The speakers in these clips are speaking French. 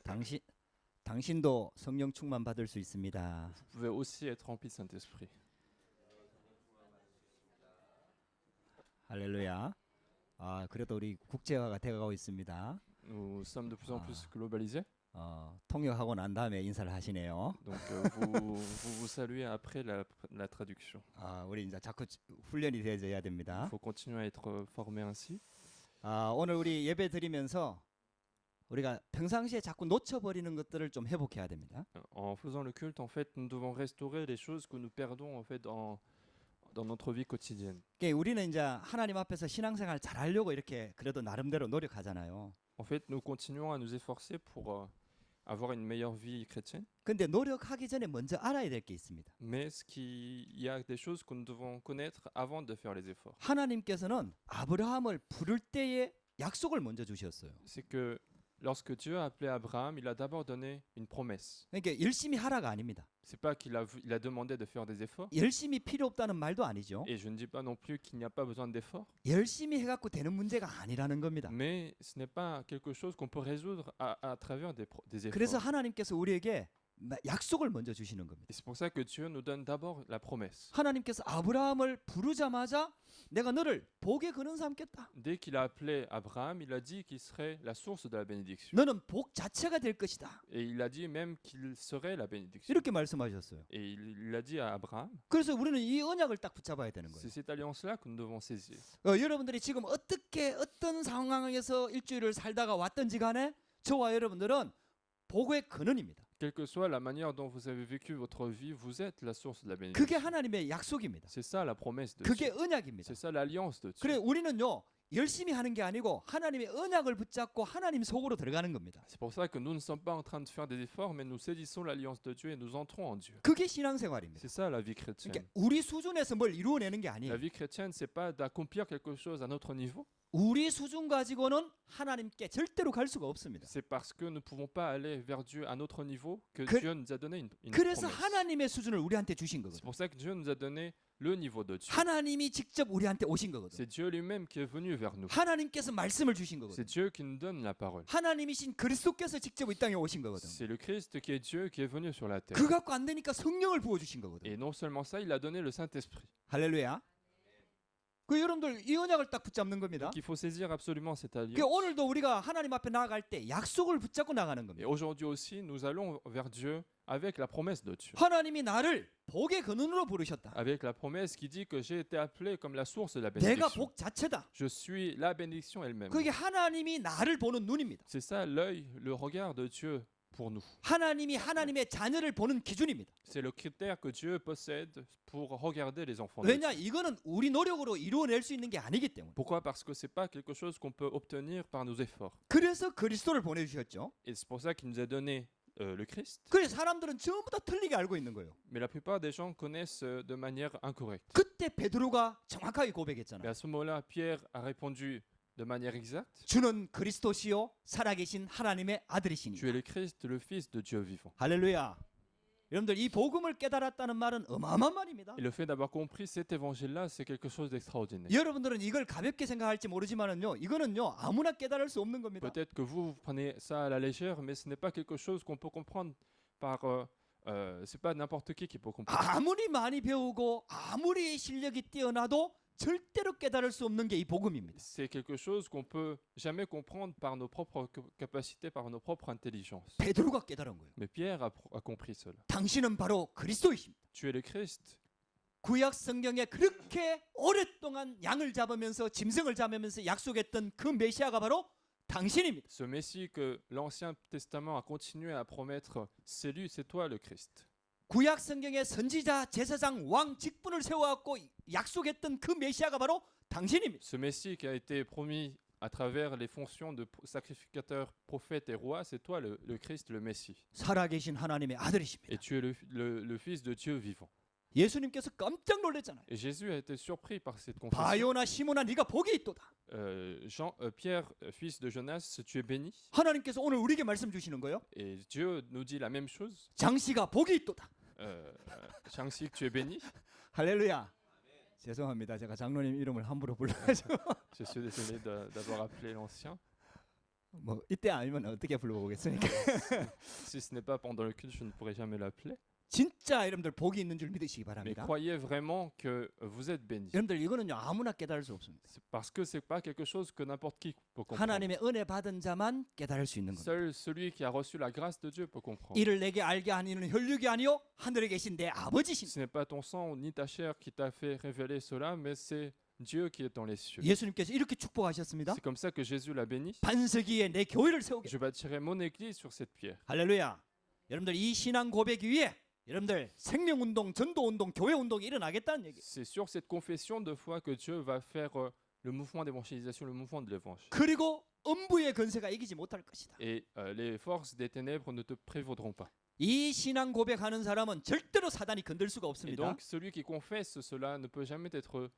당신 당신도 성령 충만 받을 수 있습니다. Vous pouvez aussi être rempli de Saint-Esprit. 할렐루야. 그래도 우리 국제화가 돼가고 있습니다. Nous sommes de plus en plus globalisés. 통역하고 난 다음에 인사를 하시네요. Donc vous saluez après la traduction. 우리 이제 자꾸 훈련이 되어야 Il 됩니다. faut continuer à être formé ainsi. 오늘 우리 예배 드리면서 우리가 평상시에 자꾸 놓쳐버리는 것들을 좀 회복해야 됩니다. En faisant le culte, en fait, nous devons restaurer les choses que nous perdons en fait dans notre vie quotidienne. 그러니까 우리는 이제 하나님 앞에서 신앙생활 잘하려고 이렇게 그래도 나름대로 노력하잖아요. En fait, nous continuons à nous efforcer pour avoir une meilleure vie chrétienne. 근데 노력하기 전에 먼저 알아야 될 게 있습니다. Mais il y a des choses que nous devons connaître avant de faire les efforts. 하나님께서는 아브라함을 부를 때에 약속을 먼저 주셨어요. C'est que lorsque Dieu a appelé Abraham, il a d'abord donné une promesse. 그러니까 열심히 하라가 아닙니다. C'est pas qu'il il a demandé de faire des efforts. 열심히 필요 없다는 말도 아니죠. Et je ne dis pas non plus qu'il n'y a pas besoin d'efforts. 열심히 해갖고 되는 문제가 아니라는 겁니다. Mais ce n'est pas quelque chose qu'on peut résoudre à travers des efforts. 그래서 하나님께서 우리에게 약속을 먼저 주시는 겁니다. Et c'est pour ça que Dieu nous donne d'abord la promesse. 하나님께서 아브라함을 부르자마자 내가 너를 복의 근원 삼겠다. Dès qu'il a appelé Abraham, il a dit qu'il serait la source de la bénédiction. 너는 복 자체가 될 것이다. Et il a dit même qu'il serait la bénédiction. 이렇게 말씀하셨어요. Et il a dit à Abraham. 그래서 우리는 이 언약을 딱 붙잡아야 되는 거예요. C'est cette alliance-là que nous devons saisir. 여러분들이 지금 어떤 상황에서 일주일을 살다가 왔던지 간에 저와 여러분들은 복의 근원입니다. Quelle que soit la manière dont vous avez vécu votre vie, vous êtes la source de la bénédiction. 그게 하나님의 약속입니다. C'est ça la promesse de 그게 Dieu. 언약입니다. C'est ça l'alliance de Dieu. 그래 우리는요 열심히 하는 게 아니고 하나님의 언약을 붙잡고 하나님 속으로 들어가는 겁니다. C'est pour ça que nous ne sommes pas en train de faire des efforts, mais nous saisissons l'alliance de Dieu et nous entrons en Dieu. 그게 신앙생활입니다. C'est ça la vie chrétienne. 그러니까 우리 수준에서 뭘 이루어내는 게 La 아니에요. vie chrétienne, c'est pas d'accomplir quelque chose à notre niveau. 우리 수준 가지고는 하나님께 절대로 갈 수가 없습니다. C'est parce que nous ne pouvons pas aller vers Dieu à notre niveau que 그- Dieu nous a donné une 그래서 promesse. 하나님의 수준을 우리한테 주신 C'est 거거든요. pour ça que Dieu nous a donné le niveau de Dieu. 하나님이 직접 우리한테 오신 거거든요. C'est Dieu lui-même qui est venu vers nous. 하나님께서 말씀을 주신 C'est 거거든요. Dieu qui nous donne la parole. 하나님이신 그리스도께서 직접 이 땅에 오신 거거든요. C'est le Christ qui est Dieu qui est venu sur la terre. 그거 갖고 안 되니까 성령을 부어 주신 거거든요. Et non seulement ça, il a donné le Saint-Esprit. 할렐루야. 그 여러분들 이 언약을 딱 붙잡는 겁니다. Donc il faut saisir absolument cette 그 alliance. 오늘도 우리가 하나님 앞에 나아갈 때 약속을 붙잡고 나가는 Et 겁니다. aujourd'hui aussi, nous allons vers Dieu avec la promesse de Dieu. 하나님이 나를 복의 근원으로 부르셨다. Avec la promesse qui dit que j'ai été appelé comme la source de la 내가 bénédiction. 복 자체다. Je suis la bénédiction elle-même. 그게 하나님이 나를 보는 눈입니다. C'est ça l'œil, le regard de Dieu pour nous. 하나님이 하나님의 자녀를 보는 기준입니다. C'est le critère que Dieu possède pour regarder les enfants de 왜냐? Dieu. 이거는 우리 노력으로 이루어낼 수 있는 게 아니기 때문에. Pourquoi? Parce que c'est pas quelque chose qu'on peut obtenir par nos efforts. 그래서 그리스도를 보내주셨죠. Et c'est pour ça qu'il nous a donné le Christ. 그래 사람들은 전부 다 틀리게 알고 있는 거예요. Mais la plupart des gens connaissent de manière incorrecte. 그때 베드로가 정확하게 Et 고백했잖아요. à ce moment-là, Pierre a répondu de manière exacte. 주는 그리스도시요 살아계신 하나님의 아들이시니. Tu es le Christ, le Fils de Dieu vivant. 할렐루야. 여러분들 이 복음을 깨달았다는 말은 어마어마한 말입니다. Et le fait d'avoir compris cet évangile-là, c'est quelque chose d'extraordinaire. 여러분들은 이걸 가볍게 생각할지 모르지만은요, 이거는요 아무나 깨달을 수 없는 겁니다. Peut-être que vous prenez ça à la légère, mais ce n'est pas quelque chose qu'on peut comprendre par. C'est pas n'importe qui peut comprendre. 아무리 많이 배우고 아무리 실력이 뛰어나도 절대로 깨달을 수 없는 게 이 복음입니다. C'est quelque chose qu'on peut jamais comprendre par nos propres capacités, par nos propres intelligences. 베드로가 깨달은 거예요. Mais Pierre a compris cela. 당신은 바로 그리스도이십니다. Tu es le Christ. 구약 성경에 그렇게 오랫동안 양을 잡으면서 짐승을 잡으면서 약속했던 그 메시아가 바로 당신입니다. Ce Messie que l'Ancien Testament a continué à promettre, c'est lui, c'est toi le Christ. 구약 성경에 선지자, 제사장, 왕 직분을 세워갖고 약속했던 그 메시아가 바로 당신입니다. Ce Messie qui a été promis à travers les fonctions de sacrificateur, prophète et roi, c'est toi le Christ, le Messie. 살아계신 하나님의 아들이십니다. Et tu es le Fils de Dieu vivant. 예수님께서 깜짝 놀랐잖아요. Et Jésus a été surpris par cette confession. 바요나 시모나 네가 복이 있도다. Pierre, fils de Jonas, tu es béni. 하나님께서 오늘 우리에게 말씀 주시는 거예요. Et Dieu nous dit la même chose. 장씨가 복이 있도다. Shang-Xi, tu es béni. 할렐루야. 죄송합니다. 제가 장로님 이름을 함부로 불러가지고. Je suis désolé d'avoir appelé l'ancien. 뭐 이때 아니면 어떻게 불러보겠습니까? Si ce n'est pas pendant le culte, je ne pourrai jamais l'appeler. 진짜 여러분들 복이 있는 줄 믿으시기 Mais 바랍니다. croyez vraiment que vous êtes bénis. 여러분들 이거는요 아무나 깨달을 수 없습니다. C'est parce que c'est pas quelque chose que n'importe qui peut comprendre. 하나님의 은혜 받은 자만 깨달을 수 있는 겁니다. Seul celui qui a reçu la grâce de Dieu peut comprendre. 이를 내게 알게 하는 이는 혈육이 아니요 하늘에 계신 내 아버지신. Ce n'est pas ton sang ni ta chair qui t'a fait révéler cela, mais c'est Dieu qui est dans les cieux. 예수님께서 이렇게 축복하셨습니다. C'est comme ça que Jésus l'a béni. 반석 위에 내 교회를 세우게. Je bâtirai mon église sur cette pierre. 할렐루야. 여러분들 이 신앙 고백 위에 여러분들 생명운동, 전도운동, 교회운동이 일어나겠다는 얘기. C'est sur cette confession de foi que Dieu va faire le mouvement d'évangélisation, le mouvement de l'évangile. 그리고 음부의 권세가 이기지 못할 것이다. Et les forces des ténèbres ne te prévaudront pas. 이 신앙 고백하는 사람은 절대로 사단이 건들 수가 Et 없습니다. donc celui qui confesse cela ne peut jamais être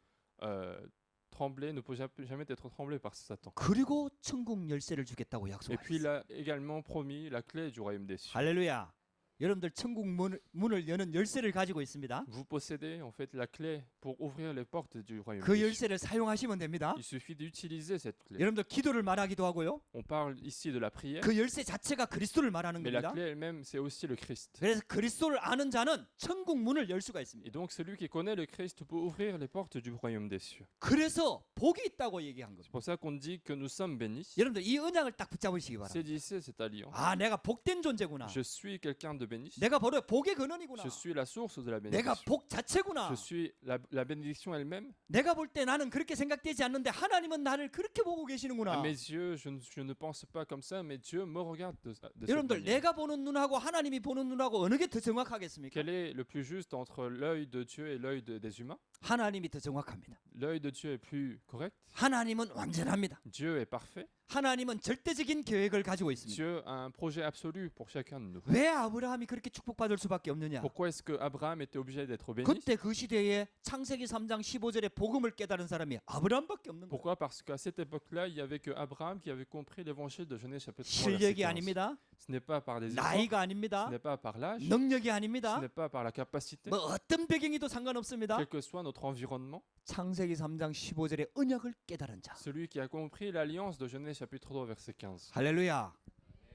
tremblé, ne peut jamais être tremblé par Satan. 그리고 천국 열쇠를 주겠다고 Et puis il 약속하셨어요. a également promis la clé du royaume des cieux. 할렐루야. 여러분들 천국 문을 여는 열쇠를 가지고 있습니다. Vous possédez en fait la clé pour ouvrir les portes du royaume 그 des cieux. 열쇠를 사용하시면 됩니다. Il suffit d'utiliser cette clé. 여러분들 기도를 말하기도 하고요. On parle ici de la prière, 그 열쇠 자체가 그리스도를 말하는 mais la 겁니다. clé elle-même c'est aussi le Christ. 그래서 그리스도를 아는 자는 천국 문을 열 수가 있습니다. Et donc celui qui connaît le Christ peut ouvrir les portes du royaume des cieux. 그래서 복이 있다고 얘기한 C'est 겁니다. pour ça qu'on dit que nous sommes bénis. 여러분들 이 언약을 딱 붙잡으시기 바랍니다. Saisissez cette alliance. 아, 내가 복된 존재구나. Je suis quelqu'un de béni. 내가 바로 복의 근원이구나. Je suis la source de la 내가 bénédiction. 복 자체구나. Je suis la bénédiction elle-même. 내가 볼 때 나는 그렇게 생각되지 않는데 하나님은 나를 그렇게 보고 À 계시는구나. mes yeux, je ne pense pas comme ça, mais Dieu me regarde de cette 여러분들 manière. 내가 보는 눈하고 하나님이 보는 눈하고 어느 게 더 정확하겠습니까? Quel est le plus juste entre l'œil de Dieu et l'œil des humains? 하나님이 더 정확합니다. L'œil de Dieu est plus correct. 하나님은 완전합니다. Dieu est parfait. 하나님은 절대적인 계획을 가지고 있습니다. Dieu a un projet absolu pour chacun de nous. 왜 아브라함이 그렇게 축복받을 수밖에 없느냐? Pourquoi est-ce que Abraham était obligé d'être béni? 그때 그 시대에 창세기 3장 15절에 복음을 깨달은 사람이 아브라함밖에 없는 거예요. Pourquoi? Parce qu'à cette époque-là, il n'y avait que Abraham qui avait compris l'évangile de Genèse chapitre 3 verset 실력이 15. 아닙니다. Ce n'est pas par des efforts, 나이가 ce 아닙니다. n'est pas par l'âge, 능력이 ce 아닙니다. n'est pas par la capacité, 뭐 어떤 배경이도 상관없습니다. quel que soit notre environnement. 창세기 3장 15절의 언약을 깨달은 자. Celui qui a compris l'alliance de Genèse chapitre 3 verset 15. 할렐루야.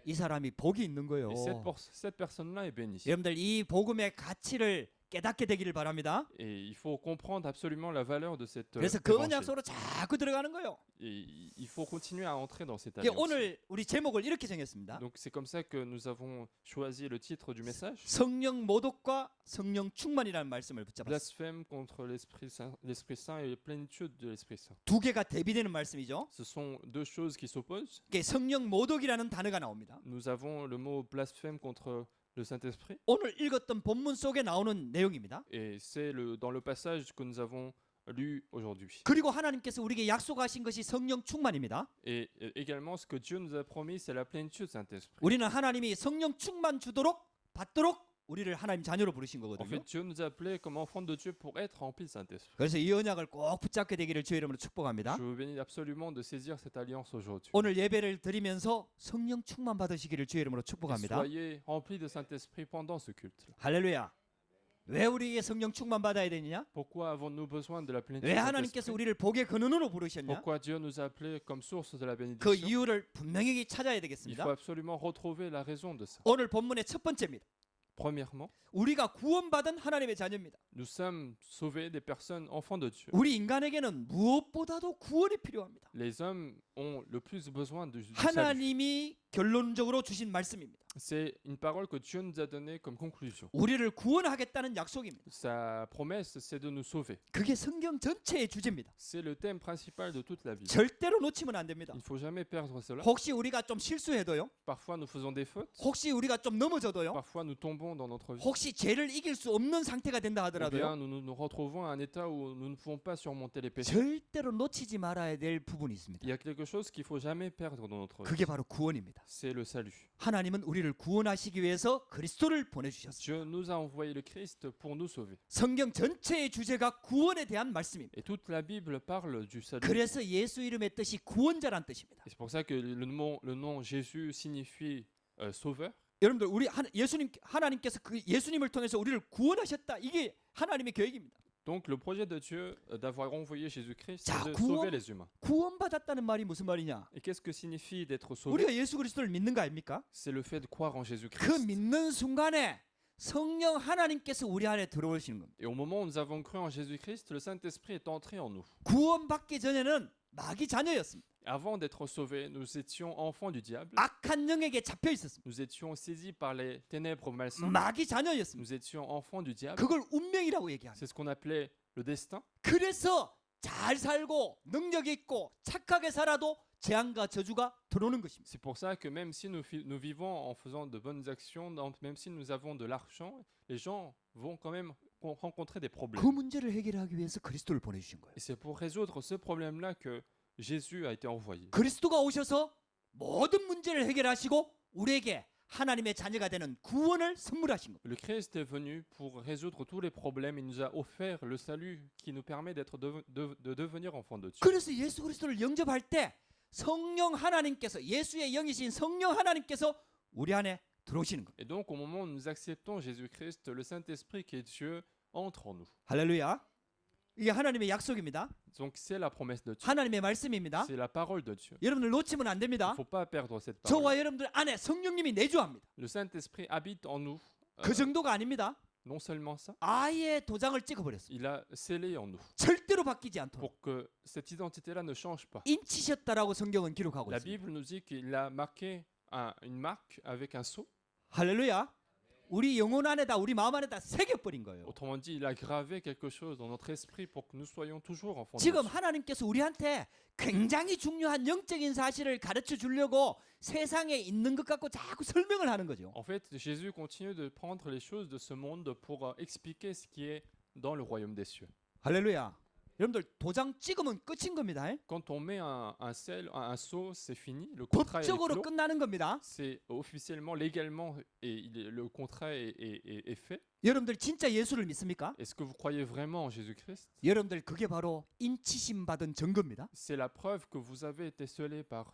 이 사람이 복이 있는 거예요. Et cette personne-là est bénie. 여러분들 이 복음의 가치를 깨닫게 되기를 바랍니다. Et il faut comprendre absolument la valeur de cette 그래서 그 évangile. 언약 속으로 자꾸 들어가는 거예요. Et il faut continuer à entrer dans cette 이게 alliance. 오늘 우리 제목을 이렇게 정했습니다. Donc c'est comme ça que nous avons choisi le titre du message. 성령 모독과 성령 충만이라는 말씀을 붙잡았어요. Blasphème contre l'Esprit Saint et plénitude de l'Esprit Saint. 두 개가 대비되는 말씀이죠. Ce sont deux choses qui s'opposent. 이게 성령 모독이라는 단어가 나옵니다. Nous avons le mot blasphème contre le Saint-Esprit. 오늘 읽었던 본문 속에 나오는 내용입니다. Et c'est dans le passage que nous avons lu aujourd'hui. 그리고 하나님께서 우리에게 약속하신 것이 성령 충만입니다. Et également ce que Dieu nous a promis, c'est la plénitude du Saint-Esprit. 우리는 하나님이 성령 충만 주도록 받도록 우리를 하나님 자녀로 부르신 En 거거든요. fait, Dieu nous a appelés comme enfants de Dieu pour être remplis du Saint-Esprit. 그래서 이 언약을 꼭 붙잡게 되기를 주의 이름으로 축복합니다. Je vous bénis absolument de saisir cette alliance aujourd'hui. 오늘 예배를 드리면서 성령 충만 받으시기를 주의 이름으로 Et 축복합니다. soyez remplis de Saint-Esprit pendant ce culte. 할렐루야. 왜 우리에게 성령 충만 받아야 되느냐? Pourquoi avons-nous besoin de la plénitude 왜 du 하나님께서 Saint-Esprit? 우리를 복의 근원으로 부르셨냐? Pourquoi Dieu nous a appelés comme source de la 그 bénédiction? 이유를 분명히 찾아야 Il 되겠습니다. faut absolument retrouver la raison de ça. 오늘 본문의 첫 번째입니다. Premièrement, 우리가 구원받은 하나님의 자녀입니다. nous sommes sauvés des personnes enfants de Dieu. 우리 인간에게는 무엇보다도 구원이 필요합니다. Les hommes ont le plus besoin du salut. 하나님이 결론적으로 주신 말씀입니다. C'est une parole que Dieu nous a donnée comme conclusion. 우리를 구원하겠다는 약속입니다. Sa promesse, c'est de nous sauver. 그게 성경 전체의 주제입니다. C'est le thème principal de toute la vie. 절대로 놓치면 안 됩니다. Il ne faut jamais perdre cela. 혹시 우리가 좀 실수해도요. Parfois, nous faisons des fautes. 혹시 우리가 좀 넘어져도요. Parfois, nous tombons dans notre vie. 혹시 죄를 이길 수 없는 상태가 된다 Ou 하더라도요. bien, nous retrouvons à un état où nous ne pouvons pas surmonter les péchés. 절대로 놓치지 말아야 될 부분이 있습니다. Il y a quelque chose qu'il faut jamais perdre dans notre vie. 그게 바로 구원입니다. C'est le salut. 하나님은 우리를 구원하시기 위해서 그리스도를 보내주셨습니다. Dieu nous a envoyé le Christ pour nous sauver. 성경 전체의 주제가 구원에 대한 말씀입니다. Et toute la Bible parle du salut. 그래서 예수 이름의 뜻이 구원자란 뜻입니다. Et c'est pour ça que le nom Jésus signifie sauveur. 여러분들 우리 하나님께서 그 예수님을 통해서 우리를 구원하셨다. 이게 하나님의 계획입니다. Donc le projet de Dieu d'avoir envoyé Jésus-Christ, 자, c'est de 구원- sauver les humains. 구원받았다는 말이 무슨 말이냐? Et qu'est-ce que signifie d'être sauvé? 우리가 예수 그리스도를 믿는 거 아닙니까? C'est le fait de croire en 그 Jésus-Christ. 믿는 순간에 성령 하나님께서 우리 안에 들어오시는 겁니다. Et au moment où nous avons cru en Jésus-Christ, le Saint-Esprit est entré en nous. 구원받기 전에는 마귀 자녀였습니다. Avant d'être sauvés, nous étions enfants du diable. 악한 영에게 잡혀 있었습니다. Nous étions saisis par les ténèbres malsains. 마귀 자녀였습니다. Nous étions enfants du diable. 그걸 운명이라고 얘기합니다. C'est ce qu'on appelait le destin. 그래서 잘 살고 능력 있고 착하게 살아도 재앙과 저주가 들어오는 것입니다. C'est pour ça que même si nous vivons en faisant de bonnes actions, même si nous avons de l'argent, les gens vont quand même rencontrer des problèmes. 그 문제를 해결하기 위해서 그리스도를 보내주신 거예요. Et c'est pour résoudre ce problème-là que Jésus a été envoyé. 그리스도가 오셔서 모든 문제를 해결하시고 우리에게 하나님의 자녀가 되는 구원을 선물하신 겁니다. Le Christ est venu pour résoudre tous les problèmes. Il nous a offert le salut qui nous permet de devenir enfants de Dieu. 그래서 예수 그리스도를 영접할 때 성령 하나님께서 예수의 영이신 성령 하나님께서 우리 안에 들어오시는 겁니다. Et donc au moment où nous acceptons Jésus-Christ, le Saint-Esprit qui est Dieu entre en nous. 할렐루야. 이게 하나님의 약속입니다. Donc c'est la promesse de Dieu. 하나님의 말씀입니다. C'est la parole de Dieu. 여러분들 놓치면 안 Il 됩니다. ne faut pas perdre cette parole. 저와 여러분들 안에 성령님이 내주합니다. Le Saint-Esprit habite en nous. 그 정도가 아닙니다. Non seulement ça, 아예 도장을 찍어버렸어요. il a scellé en nous 절대로 바뀌지 않도록 pour que cette identité-là ne change pas. 인치셨다라고 성경은 기록하고 La 있습니다. Bible nous dit qu'il a marqué une marque avec un sceau. 할렐루야. 우리 영혼 안에다 우리 마음 안에다 새겨버린 거예요. Autrement dit, il a gravé quelque chose dans notre esprit pour que nous soyons toujours enfants de 지금 Dieu. 하나님께서 우리한테 굉장히 중요한 영적인 사실을 가르쳐 주려고 세상에 있는 것 갖고 자꾸 설명을 하는 거죠. En fait, Jésus continue de prendre les choses de ce monde pour expliquer ce qui est dans le royaume des cieux. 할렐루야. 여러분들 도장 찍으면 끝인 겁니다. Quand on met un sceau, c'est fini. Le contrat est 법적으로 clos. 끝나는 겁니다. C'est officiellement, légalement, et le contrat est fait. 여러분들 진짜 예수를 믿습니까? Est-ce que vous croyez vraiment en Jésus-Christ? 여러분들 그게 바로 인치심 받은 증거입니다. C'est la preuve que vous avez été scellés par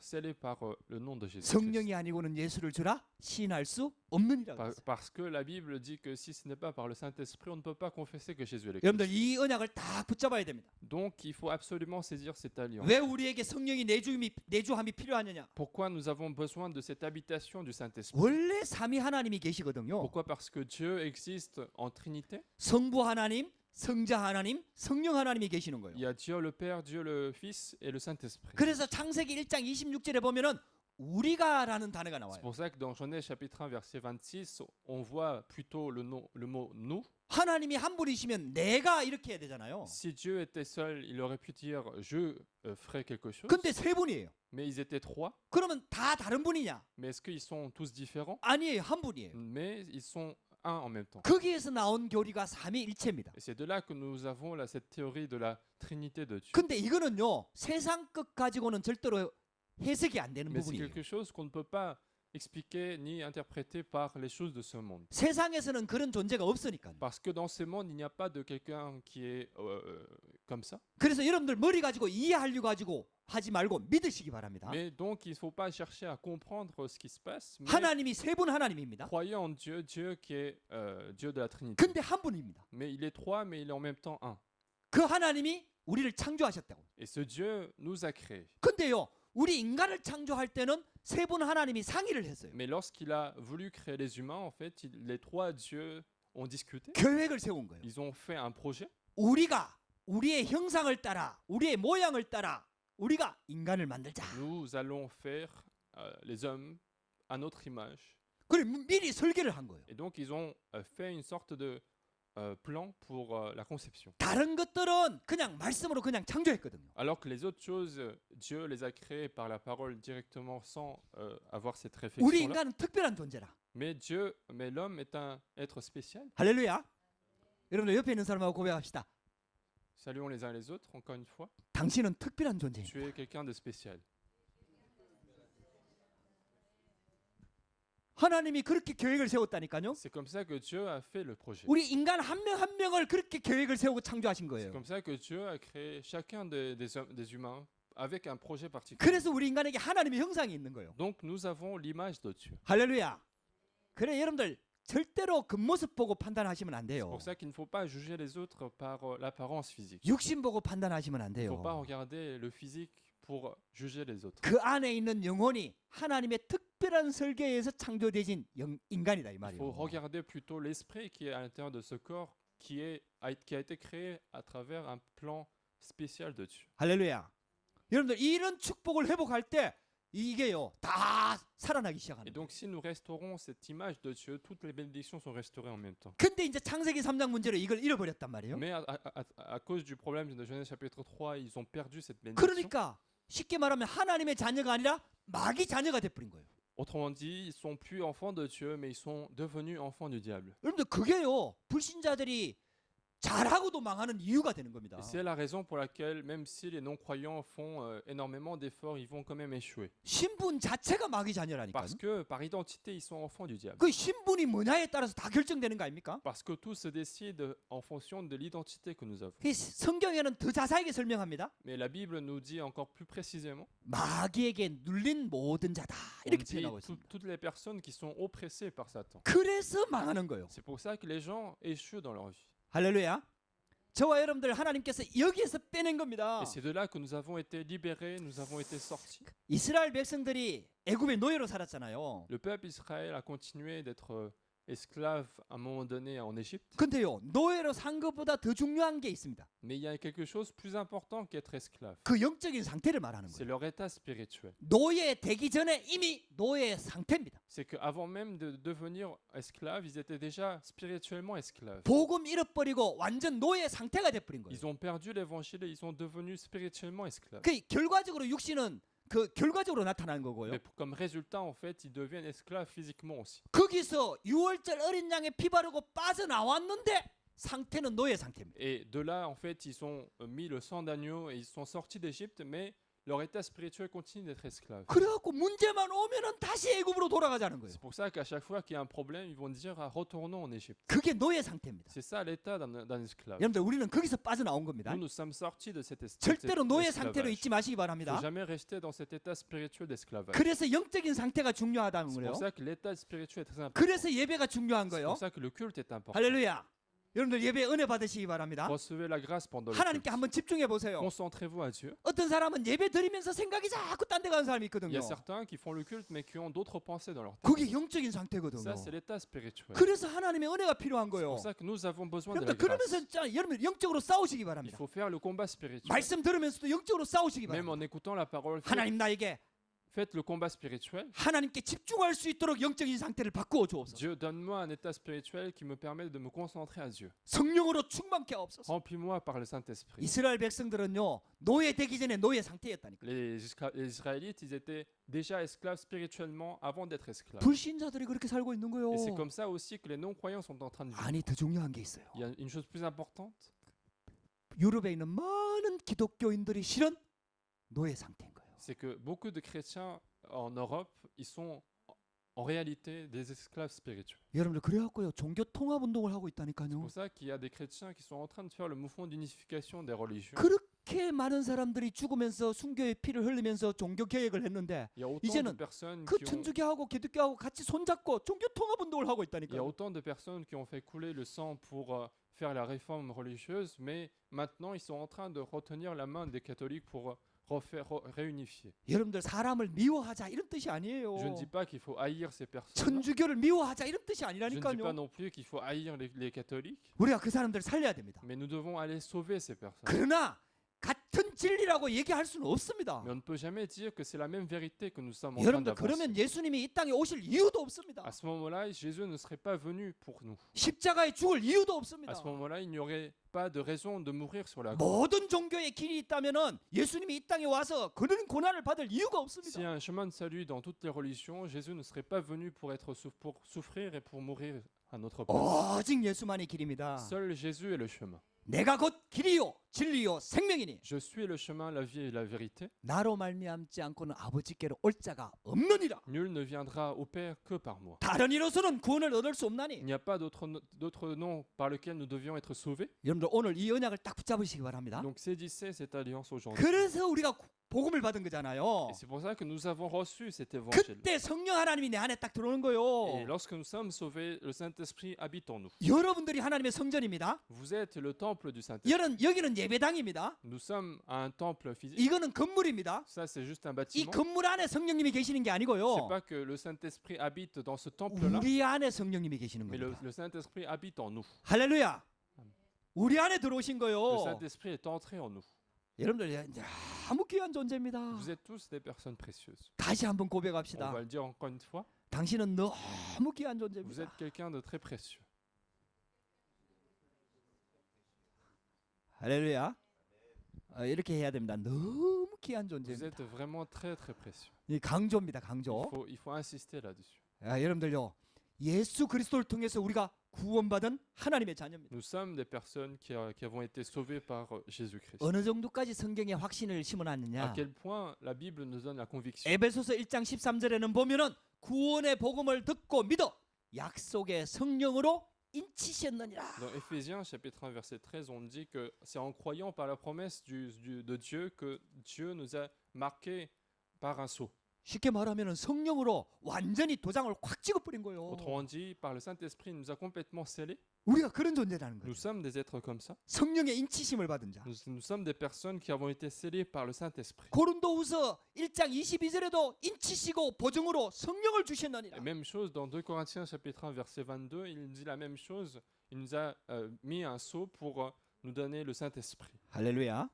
le nom de Jésus-Christ. 성령이 아니고는 예수를 주라 시인할 수 없느니라. Parce que la Bible dit que si ce n'est pas par le Saint-Esprit, on ne peut pas confesser que Jésus est le 여러분들 Christ. 이 언약을 딱 붙잡아야 됩니다. Donc il faut absolument saisir cette alliance. 왜 우리에게 성령이 내주함이 필요하느냐? Pourquoi nous avons besoin de cette habitation du Saint-Esprit? 원래 삼위 하나님이 계시거든요. Pourquoi? Parce que Dieu existe en Trinité. 성부 하나님, 성자 하나님, 성령 하나님이 계시는 거예요. Il y a Dieu le Père, Dieu le Fils et le Saint-Esprit. 그래서 창세기 1장 26절에 보면은 우리가라는 단어가 C'est 나와요. pour ça que dans Genèse chapitre 1 verset 26, on voit plutôt le mot nous. 하나님이 한 분이시면 내가 이렇게 해야 되잖아요. Si Dieu était seul, il aurait pu dire je ferai quelque chose. 근데 세 분이에요. Mais ils étaient trois. 그러면 다 다른 분이냐? Mais est-ce qu'ils sont tous différents? 아니에요. 한 분이에요. Mais ils sont un en même temps. 거기에서 나온 교리가 삼위일체입니다. Et c'est de là que nous avons là, cette théorie de la Trinité de Dieu. 근데 이거는요. 세상 것 가지고는 절대로 해석이 안 되는 Mais c'est 부분이에요. quelque chose qu'on ne peut pas expliquer ni interpréter par les choses de ce monde. 세상에서는 그런 존재가 없으니까요. Parce que dans ce monde, il n'y a pas de quelqu'un qui est comme ça. 그래서 여러분들 머리 가지고 이해하려고 가지고 하지 말고 믿으시기 바랍니다. Mais donc, il ne faut pas chercher à comprendre ce qui se passe. Mais 하나님이 세 분 하나님입니다. croyez en Dieu, Dieu qui est Dieu de la Trinité. 근데 한 분입니다. Mais il est trois, mais il est en même temps un. 그 하나님이 우리를 창조하셨다고. Et ce Dieu nous a créés. 근데요. 우리 인간을 창조할 때는 세 분 하나님이 상의를 했어요. Mais lorsqu'il a voulu créer les humains, en fait, les trois dieux ont discuté. 계획을 세운 거예요. Ils ont fait un projet. 우리가 우리의 형상을 따라 우리의 모양을 따라 우리가 인간을 만들자. Nous allons faire les hommes à notre image. 그래 미리 설계를 한 거예요. Et donc, ils ont fait une sorte de plan pour la conception. 다른 것들은 그냥 말씀으로 그냥 창조했거든요. Alors que les autres choses, Dieu les a créées par la parole directement sans avoir cette 우리 réflexion-là. 인간은 특별한 존재라. Mais l'homme est un être spécial. 할렐루야. 여러분들 옆에 있는 사람하고 고백합시다. Saluons les uns les autres, encore une fois. 당신은 특별한 존재입니다. Tu es quelqu'un de spécial. 하나님이 그렇게 계획을 세웠다니까요. C'est comme ça que Dieu a fait le projet. 우리 인간 한 명 한 명을 그렇게 계획을 세우고 창조하신 C'est 거예요. comme ça que Dieu a créé chacun des humains avec un projet particulier. 그래서 우리 인간에게 하나님의 형상이 있는 거예요. Donc nous avons l'image de Dieu. 할렐루야. 그래 여러분들 절대로 겉모습 보고 판단하시면 안 C'est 돼요. pour ça qu'il ne faut pas juger les autres par l'apparence physique. 육신 보고 판단하시면 안 Il ne faut pas 돼요. regarder le physique pour juger les autres. 그 안에 있는 영혼이 하나님의 특별한 설계에서 창조되진 인간이다 이 Il faut 말이에요. regarder plutôt l'esprit qui est à l'intérieur de ce corps qui a été créé à travers un plan spécial de Dieu. 할렐루야. 여러분들 이런 축복을 회복할 때 이게요 다 살아나기 Et 시작합니다. donc si nous restaurons cette image de Dieu, toutes les bénédictions sont restaurées en même temps. 근데 이제 창세기 3장 문제로 이걸 잃어버렸단 말이에요. Mais à cause du problème de Genèse chapitre 3, ils ont perdu cette bénédiction. 그러니까 쉽게 말하면 하나님의 자녀가 아니라 마귀 자녀가 돼버린 거예요. Autrement dit, ils sont plus enfants de Dieu, mais ils sont devenus enfants du diable. 여러분들 그게요 불신자들이 잘하고도 망하는 이유가 되는 겁니다. Et c'est la raison pour laquelle, même si les non-croyants font énormément d'efforts, ils vont quand même échouer. 신분 자체가 마귀 자녀라니까. Parce que par identité, ils sont enfants du diable. 그 신분이 뭐냐에 따라서 다 결정되는 거 아닙니까? Parce que tout se décide en fonction de l'identité que nous avons. 그 성경에는 더 자세하게 설명합니다. Mais la Bible nous dit encore plus précisément, 마귀에게 눌린 모든 자다 on 이렇게 dit 표현하고 있습니다. toutes les personnes qui sont oppressées par Satan. 그래서 망하는 거예요. C'est pour ça que les gens échouent dans leur vie. 할렐루야. 저와 여러분들 하나님께서 여기에서 빼낸 겁니다. Et c'est de là que nous avons été libérés, nous avons été sortis. 이스라엘 백성들이 애굽의 노예로 살았잖아요. Le peuple Israël a continué d'être esclave à un moment donné en Égypte. 근데요 노예로 산 것보다 더 중요한 게 있습니다. Mais il y a quelque chose plus important qu'être esclave. 그 영적인 상태를 말하는 C'est 거예요. leur état spirituel. 노예 되기 전에 이미 노예 상태입니다. C'est qu'avant même de devenir esclaves, ils étaient déjà spirituellement esclaves. 복음 잃어버리고 완전 노예 상태가 돼버린 거예요. Ils ont perdu l'évangile et ils sont devenus spirituellement esclaves. 그 결과적으로 육신은 그 결과적으로 나타나는 거고요. Mais comme résultat, en fait, ils deviennent esclaves physiquement aussi. 거기서 6월절 어린 양에 피 바르고 빠져나왔는데 상태는 노예 상태입니다. Et de là, en fait, ils ont mis le sang d'agneau et ils sont sortis d'Égypte, mais leur état spirituel continue d'être esclave. 그래갖고 문제만 오면은 다시 애굽으로 돌아가자는 거예요. C'est pour ça qu'à chaque fois qu'il y a un problème, ils vont dire ah, retournons en Égypte. 그게 노예 상태입니다. C'est ça l'état d'un esclave. 여러분들 우리는 거기서 빠져나온 겁니다. Nous sommes sortis de cet 절대로 노예 상태로 esclavage. 있지 마시기 Il ne 바랍니다. faut jamais rester dans cet état spirituel d'esclavage. 그래서 영적인 상태가 중요하다는 C'est 거예요. pour ça que l'état spirituel est très important. 그래서 예배가 중요한 C'est 거예요. pour ça que le culte est important. 할렐루야. 여러분들 예배 은혜 받으시기 바랍니다. Recevez la grâce pendant le 하나님께 culte. 한번 집중해 보세요. Concentrez-vous à Dieu. 어떤 사람은 예배 드리면서 생각이 자꾸 딴 데 가는 사람이 Il y 있거든요. a certains qui font le culte mais qui ont d'autres pensées dans leur tête. 그게 영적인 상태거든요. Ça, c'est l'état spirituel. 그래서 하나님의 은혜가 필요한 C'est 거예요. pour ça que nous avons besoin de la 여러분들 그러면서 grâce. 진짜 여러분 영적으로 싸우시기 Il 바랍니다. faut faire le combat spirituel. 말씀 들으면서도 영적으로 싸우시기 Même 바랍니다. en écoutant la parole, 하나님 나에게 faites le combat spirituel. 하나님께 집중할 수 있도록 영적인 상태를 바꾸어 주옵소서. Dieu, donne-moi un état spirituel qui me permet de me concentrer à Dieu. 성령으로 충만케 하옵소서. Remplis-moi par le Saint-Esprit. 이스라엘 백성들은요 노예 되기 전에 노예 상태였다니까. Les Israélites, ils étaient déjà esclaves spirituellement avant d'être esclaves. 불신자들이 그렇게 살고 있는 거예요. Et c'est comme ça aussi que les non-croyants sont en train de vivre. 아니 더 중요한 게 있어요. Il y a une chose plus importante. 유럽에 있는 많은 기독교인들이 실은 노예 상태인 거예요. C'est que beaucoup de chrétiens en Europe, ils sont en réalité des esclaves spirituels. 여러분들 그래갖고요 종교 통합 운동을 하고 C'est 있다니까요. pour ça qu'il y a des chrétiens qui sont en train de faire le mouvement d'unification des religions. 그렇게 많은 사람들이 죽으면서 순교의 피를 흘리면서 종교 개혁을 했는데 Il y a autant de 이제는 personnes 그 qui ont, 천주교하고 기독교하고 같이 손잡고 종교 통합 운동을 하고 il y a 있다니까요. autant de personnes qui ont fait couler le sang pour faire la réforme religieuse, mais maintenant ils sont en train de retenir la main des catholiques pour réunifier. 여러분들 사람을 미워하자 이런 뜻이 아니에요. Je ne dis pas qu'il faut haïr ces personnes. 천주교를 미워하자 이런 뜻이 Je ne dis pas 아니라니까요. non plus qu'il faut haïr les catholiques, 우리가 그 사람들을 살려야 됩니다. mais nous devons aller sauver ces personnes. 그러나 같은 진리라고 얘기할 수는 없습니다. Mais on ne peut jamais dire que c'est la même vérité que nous sommes en train 여러분들 d'avancer. 그러면 예수님이 이 땅에 오실 이유도 없습니다. À ce moment-là, Jésus ne serait pas venu pour nous. 십자가에 죽을 이유도 À 없습니다. ce moment-là, il n'y aurait pas de raison de mourir sur la croix. 모든 종교의 길이 있다면은 예수님이 이 땅에 와서 그런 고난을 받을 이유가 S'il y 없습니다. a un chemin de salut dans toutes les religions, Jésus ne serait pas venu pour souffrir et pour mourir à notre place. 오직 예수만이 길입니다. Seul Jésus est le chemin. 내가 곧 길이요 진리요 생명이니 Je suis le chemin, la vie et la vérité. 나로 말미암지 않고는 아버지께로 올 자가 없느니라. Nul ne viendra au Père que par moi. 다른 이로서는 구원을 얻을 수 Il 없나니. n'y a pas d'autre nom par lequel nous devions être sauvés. 여러분들 오늘 이 언약을 딱 붙잡으시기 바랍니다. Donc saisissez cette alliance aujourd'hui. 그래서 우리가 복음을 받은 거잖아요. Et c'est pour ça que nous avons reçu cet évangile. 그때 성령 하나님이 내 안에 딱 들어오는 Et 거예요. lorsque nous sommes sauvés, le Saint-Esprit habite en nous. 여러분들이 하나님의 성전입니다. Vous êtes le temple du Saint-Esprit. 여기는 예배당입니다. Nous sommes un temple physique. 이거는 건물입니다. Ça, c'est juste un 이 bâtiment. 건물 안에 성령님이 계시는 게 C'est 아니고요. pas que le Saint-Esprit habite dans ce temple-là, 우리 안에 성령님이 계시는 mais 겁니다. le Saint-Esprit habite en nous. 할렐루야. 우리 안에 들어오신 Le 거요. Saint-Esprit est entré en nous. 여러분들 너무 귀한 존재입니다. Vous êtes tous des personnes précieuses. 다시 한번 On 고백합시다. va le dire encore une fois. 당신은 너무 귀한 Vous 존재입니다. êtes quelqu'un de très précieux. 할렐루야. 이렇게 해야 됩니다. 너무 귀한 Vous 존재입니다. êtes vraiment très très précieux. 이 강조입니다. 강조. Il faut insister là-dessus. 여러분들요. 예수 그리스도를 통해서 우리가 구원받은 하나님의 자녀입니다. Nous sommes des personnes qui avons été sauvées par Jésus-Christ. 어느 정도까지 성경에 확신을 심어놨느냐? À quel point la Bible nous donne la conviction. 에베소서 1장 13절에는 보면은 구원의 복음을 듣고 믿어 약속의 성령으로 인치셨느니라. Dans Éphésiens chapitre 1 verset 13, on dit que c'est en croyant par la promesse de Dieu que Dieu nous a marqués par un sceau. 쉽게 말하면은 성령으로 완전히 도장을 확 찍어버린 거예요. Autrement dit, par le Saint-Esprit, il nous a complètement scellés. 우리가 그런 존재라는 Nous 거예요. sommes des êtres comme ça. 성령의 인치심을 받은 자. Nous sommes des personnes qui avons été scellées par le Saint-Esprit. 고린도후서 1장 22절에도 인치시고 보증으로 성령을 주셨느니라. Et même chose dans 2 Corinthiens chapitre 1 verset 22, il dit la même chose. Il nous a mis un sceau pour nous donner le Saint-Esprit. 할렐루야.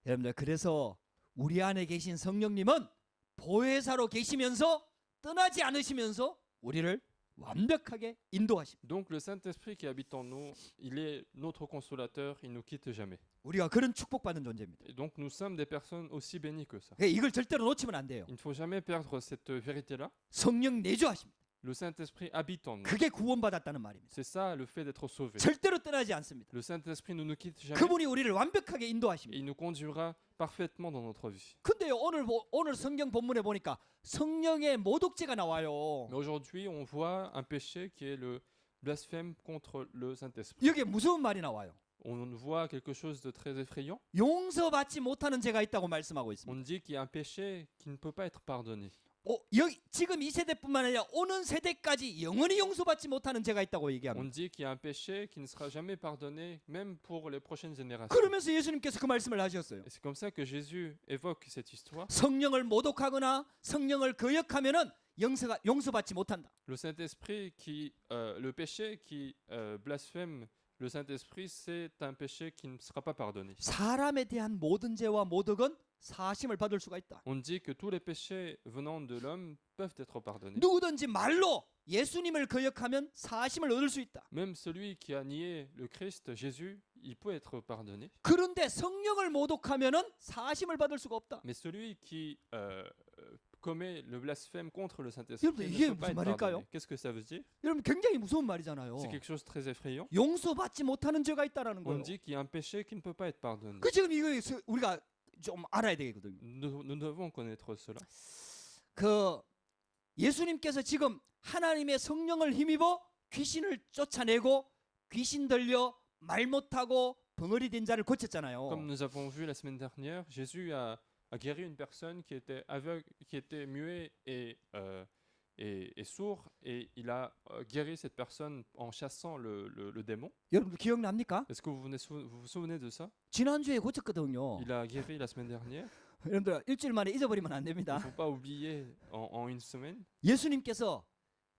여러분들 그래서 우리 안에 계신 성령님은 보혜사로 계시면서 떠나지 않으시면서 우리를 완벽하게 인도하십니다. Donc le Saint-Esprit qui habite en nous, il est notre consolateur, il ne nous quitte jamais. 우리가 그런 축복받은 존재입니다. Et donc nous sommes des personnes aussi bénies que ça. 이걸 절대로 놓치면 안 돼요. Il ne faut jamais perdre cette vérité-là. 성령 내주하십니다. Le Saint-Esprit habite en nous. 그게 구원받았다는 말입니다. C'est ça le fait d'être sauvé. 절대로 떠나지 않습니다. Le Saint-Esprit ne nous quitte jamais 그분이 우리를 완벽하게 et 인도하십니다. il nous conduira parfaitement dans notre vie. 근데요 오늘 성경 본문에 보니까 성령의 모독죄가 나와요. Mais aujourd'hui, on voit un péché qui est le blasphème contre le Saint-Esprit. 여기에 무서운 말이 나와요. On voit quelque chose de très effrayant. 용서받지 못하는 죄가 있다고 말씀하고 있습니다. On dit qu'il y a un péché qui ne peut pas être pardonné. 여기 지금 이 세대뿐만 아니라 오는 세대까지 영원히 용서받지 못하는 죄가 있다고 On 얘기합니다. dit qu'il y a un péché qui ne sera jamais pardonné, même pour les prochaines générations. 그러면서 예수님께서 그 말씀을 하셨어요. Et c'est comme ça que Jésus évoque cette histoire. 성령을 모독하거나 성령을 거역하면은 용서받지 못한다. Le Saint-Esprit le péché qui blasphème le Saint-Esprit, c'est un péché qui ne sera pas pardonné. 사람에 대한 모든 죄와 모독은 사심을 받을 수가 있다. On dit que tous les péchés venant de l'homme peuvent être pardonnés. 누구든지 말로 예수님을 거역하면 사심을 얻을 수 있다. Même celui qui a nié le Christ, Jésus, il peut être pardonné. 그런데 성령을 모독하면은 사심을 받을 수가 없다. Mais celui qui commet le blasphème contre le 여러분들, Saint-Esprit 이게 ne peut pas 무슨 être 말일까요? pardonné. Qu'est-ce que ça veut dire? 여러분 굉장히 무서운 말이잖아요. C'est quelque chose de très effrayant. 용서받지 못하는 죄가 있다라는 On 거예요. dit qu'il y a un péché qui ne peut pas être pardonné. 그 지금 이거 우리가 좀 알아야 되거든요. Nous devons connaître cela. 그 예수님께서 지금 하나님의 성령을 힘입어 귀신을 쫓아내고 귀신 들려 말 못하고 벙어리 된 자를 고쳤잖아요. Comme nous avons vu la semaine dernière, Jésus a guéri une personne qui était aveugle, qui était muet et sourd, et il a guéri cette personne en chassant le démon. 여러분들 기억납니까? Est-ce que vous vous souvenez de ça? 지난주에 고쳤거든요. Il a guéri la semaine dernière. 여러분들 일주일 만에 잊어버리면 안 Il 됩니다. ne faut pas oublier en une semaine. 예수님께서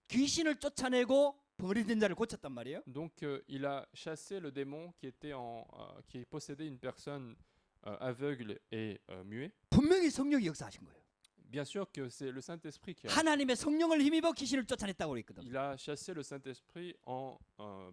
귀신을 쫓아내고 벙어리 된 자를 고쳤단 말이에요. Donc il a chassé le démon qui possédait une personne aveugle et muet. 분명히 성령이 역사하신 거예요. Bien sûr que c'est le Saint-Esprit qui a... 하나님의 성령을 힘입어 귀신을 쫓아냈다고 그랬거든. Il a chassé le Saint-Esprit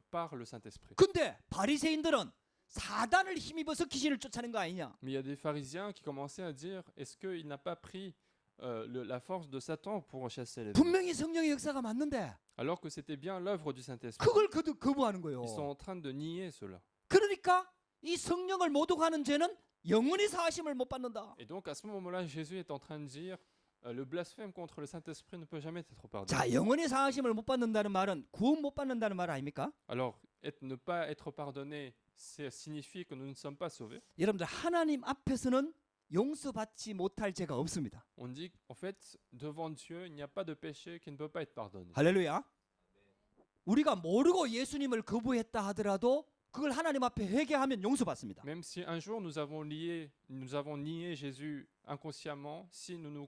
par le Saint-Esprit. 근데 바리새인들은 사단을 힘입어서 귀신을 쫓아낸 거 아니냐? Mais il y a des pharisiens qui commençaient à dire, est-ce qu'il n'a pas pris la force de Satan pour chasser les démons? 분명히 성령의 역사가 맞는데 Alors que c'était bien l'œuvre du Saint-Esprit. 그걸 거부하는 거예요. Ils sont en train de nier cela. 그러니까 이 성령을 모독하는 죄는 영원히 사하심을 못 받는다. Et donc à ce moment-là, Jésus est en train de dire, le blasphème contre le Saint-Esprit ne peut jamais être pardonné. 자, 영원히 사하심을 못 받는다는 말은 구원 못 받는다는 말 아닙니까? Alors, ne pas être pardonné, ça signifie que nous ne sommes pas sauvés. 여러분들 하나님 앞에서는 용서받지 못할 죄가 없습니다. On dit qu'en fait, devant Dieu, il n'y a pas de péché qui ne peut pas être pardonné. 할렐루야. 우리가 모르고 예수님을 거부했다 하더라도 그걸 하나님 앞에 회개하면 용서받습니다. Même si un jour nous avons nié Jésus inconsciemment, si nous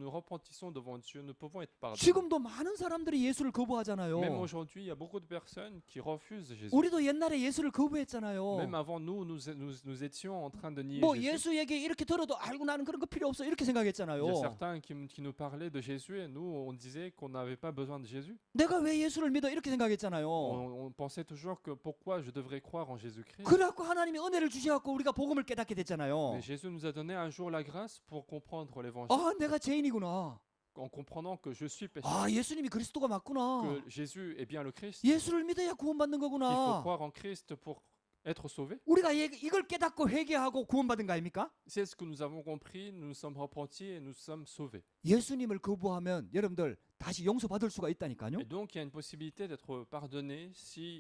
repentissons devant Dieu, nous pouvons être pardonnés. 지금도 많은 사람들이 예수를 거부하잖아요. Même aujourd'hui, il y a beaucoup de personnes qui refusent Jésus. 우리도 옛날에 예수를 거부했잖아요. Même avant nous étions en train de nier 뭐 Jésus. 예수 얘기 이렇게 들어도 알고 나는 그런 거 필요 없어 이렇게 생각했잖아요. Il y a certains qui nous parlaient de Jésus et nous, on disait qu'on n'avait pas besoin de Jésus. 내가 왜 예수를 믿어 이렇게 생각했잖아요. On pensait toujours que pourquoi je devrais croire en Jésus-Christ. 그래갖고 하나님이 은혜를 주셔갖고 우리가 복음을 깨닫게 됐잖아요. Mais Jésus nous a donné un jour la grâce pour comprendre l'évangile. 아, 내가 죄인이구나. En comprenant que je suis pécheur, 아, 예수님이 그리스도가 맞구나. que Jésus est bien le Christ. 예수를 믿어야 구원받는 Il faut 거구나. croire en Christ pour être sauvé. 우리가 이걸 깨닫고 회개하고 구원받은 거 아닙니까? C'est ce que nous avons compris, nous nous sommes repentis et nous sommes sauvés. 예수님을 거부하면 여러분들 다시 용서받을 수가 있다니까요. Et donc il y a une possibilité d'être pardonné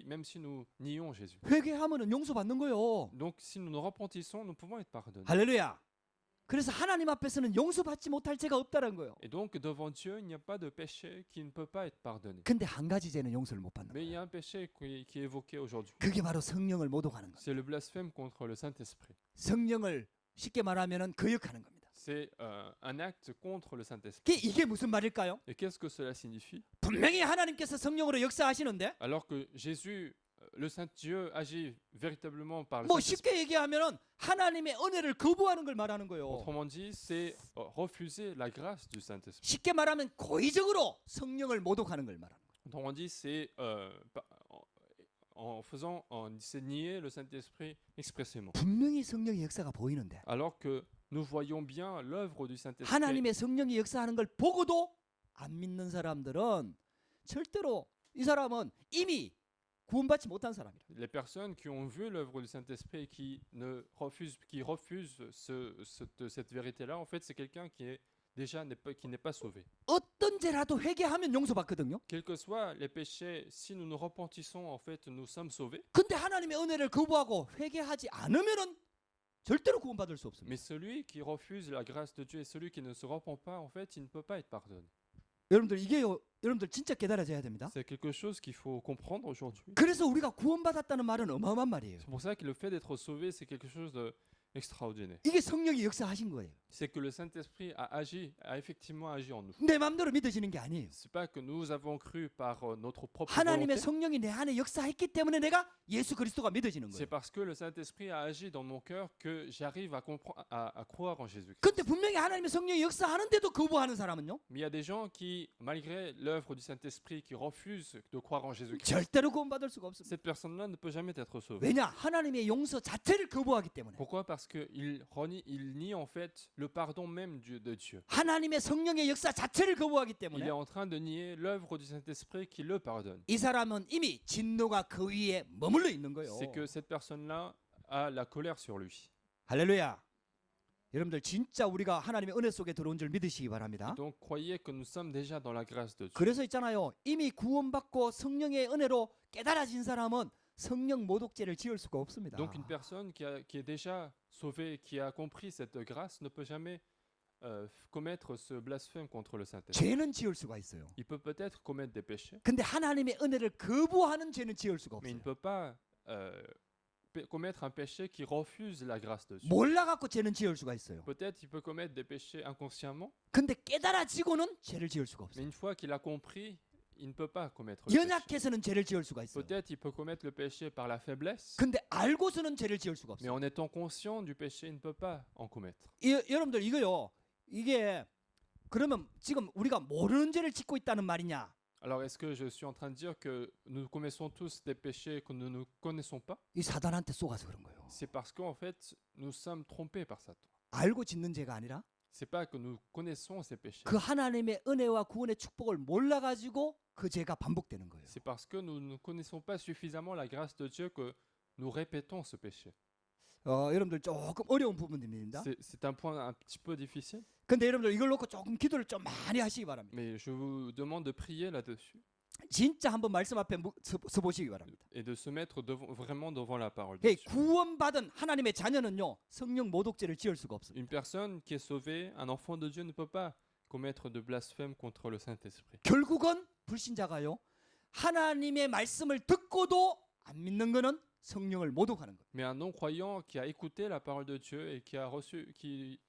même si nous nions Jésus. 회개하면은 용서받는 거요. Donc si nous nous repentissons, nous pouvons être pardonnés. 할렐루야. 그래서 하나님 앞에서는 용서받지 못할 죄가 없다는 거예요. Et donc devant Dieu, il n'y a pas de péché qui ne peut pas être pardonné. 근데 한 가지 죄는 용서를 못 받는 Mais il y 거예요. a un péché qui est évoqué aujourd'hui. 그게 바로 성령을 모독하는 거예요. C'est le blasphème contre le Saint-Esprit. 성령을 쉽게 말하면은 거역하는 겁니다. C'est un acte contre le Saint-Esprit. 이게 무슨 말일까요? Et qu'est-ce que cela signifie? 분명히 하나님께서 성령으로 역사하시는데 Alors que Jésus, le Saint-Dieu, agit véritablement par le 뭐 Saint-Esprit. 쉽게 얘기하면은 하나님의 은혜를 거부하는 걸 말하는 거예요. Autrement dit, c'est refuser la grâce du Saint-Esprit. 쉽게 말하면 고의적으로 성령을 모독하는 걸 말하는 거예요. Autrement dit, c'est c'est nier le Saint-Esprit expressément. 분명히 성령의 역사가 보이는데 Alors que nous voyons bien l'œuvre du Saint-Esprit. 하나님의 성령이 역사하는 걸 보고도 안 믿는 사람들은 절대로 이 사람은 이미 구원받지 못한 사람이라. Les personnes qui ont vu l'œuvre du Saint-Esprit et qui refusent cette vérité-là, en fait, c'est quelqu'un qui n'est pas sauvé. 어떤 죄라도 회개하면 용서받거든요. Quels que soient les péchés, si nous nous repentissons, en fait, nous sommes sauvés. 근데 하나님의 은혜를 거부하고 회개하지 않으면은 절대로 구원받을 수 없습니다. Mais celui qui refuse la grâce de Dieu et celui qui ne se repent pas, en fait, il ne peut pas être pardonné. 여러분들 이게요. 여러분들 진짜 깨달아져야 됩니다. C'est quelque chose qu'il faut comprendre aujourd'hui. 그래서 우리가 구원받았다는 말은 어마어마한 말이에요. C'est pour ça que le fait d'être sauvé, c'est quelque chose d'extraordinaire. 이게 성령이 역사하신 거예요. C'est que le Saint-Esprit a effectivement agi en nous. 내 마음대로 믿어지는 게 아니에요. C'est pas que nous avons cru par notre propre 하나님의 volonté. 성령이 내 안에 역사했기 때문에 내가 예수 그리스도가 믿어지는 C'est 거예요. parce que le Saint-Esprit a agi dans mon cœur que j'arrive à croire en Jésus-Christ. 근데 분명히 하나님의 성령이 역사하는데도 거부하는 사람은요? Mais il y a des gens qui, malgré l'œuvre du Saint-Esprit, qui refusent de croire en Jésus-Christ. 절대로 구원받을 수가 없습니다. Cette personne-là ne peut jamais être sauvée. 왜냐? 하나님의 용서 자체를 거부하기 때문에. Pourquoi? Parce qu'il nie en fait le pardon même de Dieu. 하나님의 성령의 역사 자체를 거부하기 Il est 때문에 en train de nier l'œuvre du Saint-Esprit qui le pardonne. 이 사람은 이미 진노가 그 위에 머물러 있는 거예요. C'est que cette personne-là a la colère sur lui. 할렐루야. 여러분들 진짜 우리가 하나님의 은혜 속에 들어온 줄 믿으시기 바랍니다. Donc croyez que nous sommes déjà dans la grâce de Dieu. 그래서 있잖아요. 이미 구원받고 성령의 은혜로 깨달아진 사람은 성령 모독죄를 지을 수가 없습니다. Donc une personne qui est déjà sauvée, qui a compris cette grâce, ne peut jamais commettre ce blasphème contre le Saint-Esprit. 죄는 지을 수가 있어요. Il peut peut-être commettre des péchés, 근데 하나님의 은혜를 거부하는 죄는 지을 수가 mais il ne 없어요. peut pas commettre un péché qui refuse la grâce de Dieu. 몰라갖고 죄는 지을 수가 있어요. Peut-être il peut commettre des péchés inconsciemment, 근데 깨달아지고는 죄를 지을 수가 mais 없어요. une fois qu'il a compris, il ne peut pas commettre le péché. 연약해서는 죄를 지을 수가 있어요. Peut-être il peut commettre le péché par la faiblesse, 근데 알고서는 죄를 지을 수가 mais 없어요. en étant conscient du péché, il ne peut pas en commettre. 여러분들 이거요. 이게 그러면 지금 우리가 모르는 죄를 짓고 있다는 말이냐? Alors est-ce que je suis en train de dire que nous commettons tous des péchés que nous ne connaissons pas? 이 사단한테 속아서 그런 거예요. C'est parce qu'en fait, nous sommes trompés par Satan. 알고 짓는 죄가 아니라 C'est pas que nous connaissons ces péchés. 그 하나님의 은혜와 구원의 축복을 몰라가지고 그 죄가 반복되는 거예요. C'est parce que nous ne connaissons pas suffisamment la grâce de Dieu que nous répétons ce péché. 여러분들 조금 어려운 부분입니다. C'est un point un petit peu difficile, 근데 여러분들 이걸 놓고 조금 기도를 좀 많이 하시기 바랍니다. mais je vous demande de prier là-dessus. 진짜 한번 말씀 앞에 서 보시기 바랍니다. et de se mettre vraiment devant la parole de 예, Dieu. 구원받은 하나님의 자녀는요 성령 모독죄를 지을 수가 없습니다. Une personne qui est sauvée, un enfant de Dieu ne peut pas commettre de blasphème contre le Saint-Esprit. 결국은 불신자가요 하나님의 말씀을 듣고도 안 믿는 거는 성령을 모독하는 거예요. Mais un non-croyant qui a écouté la parole de Dieu et qui a reçu, qui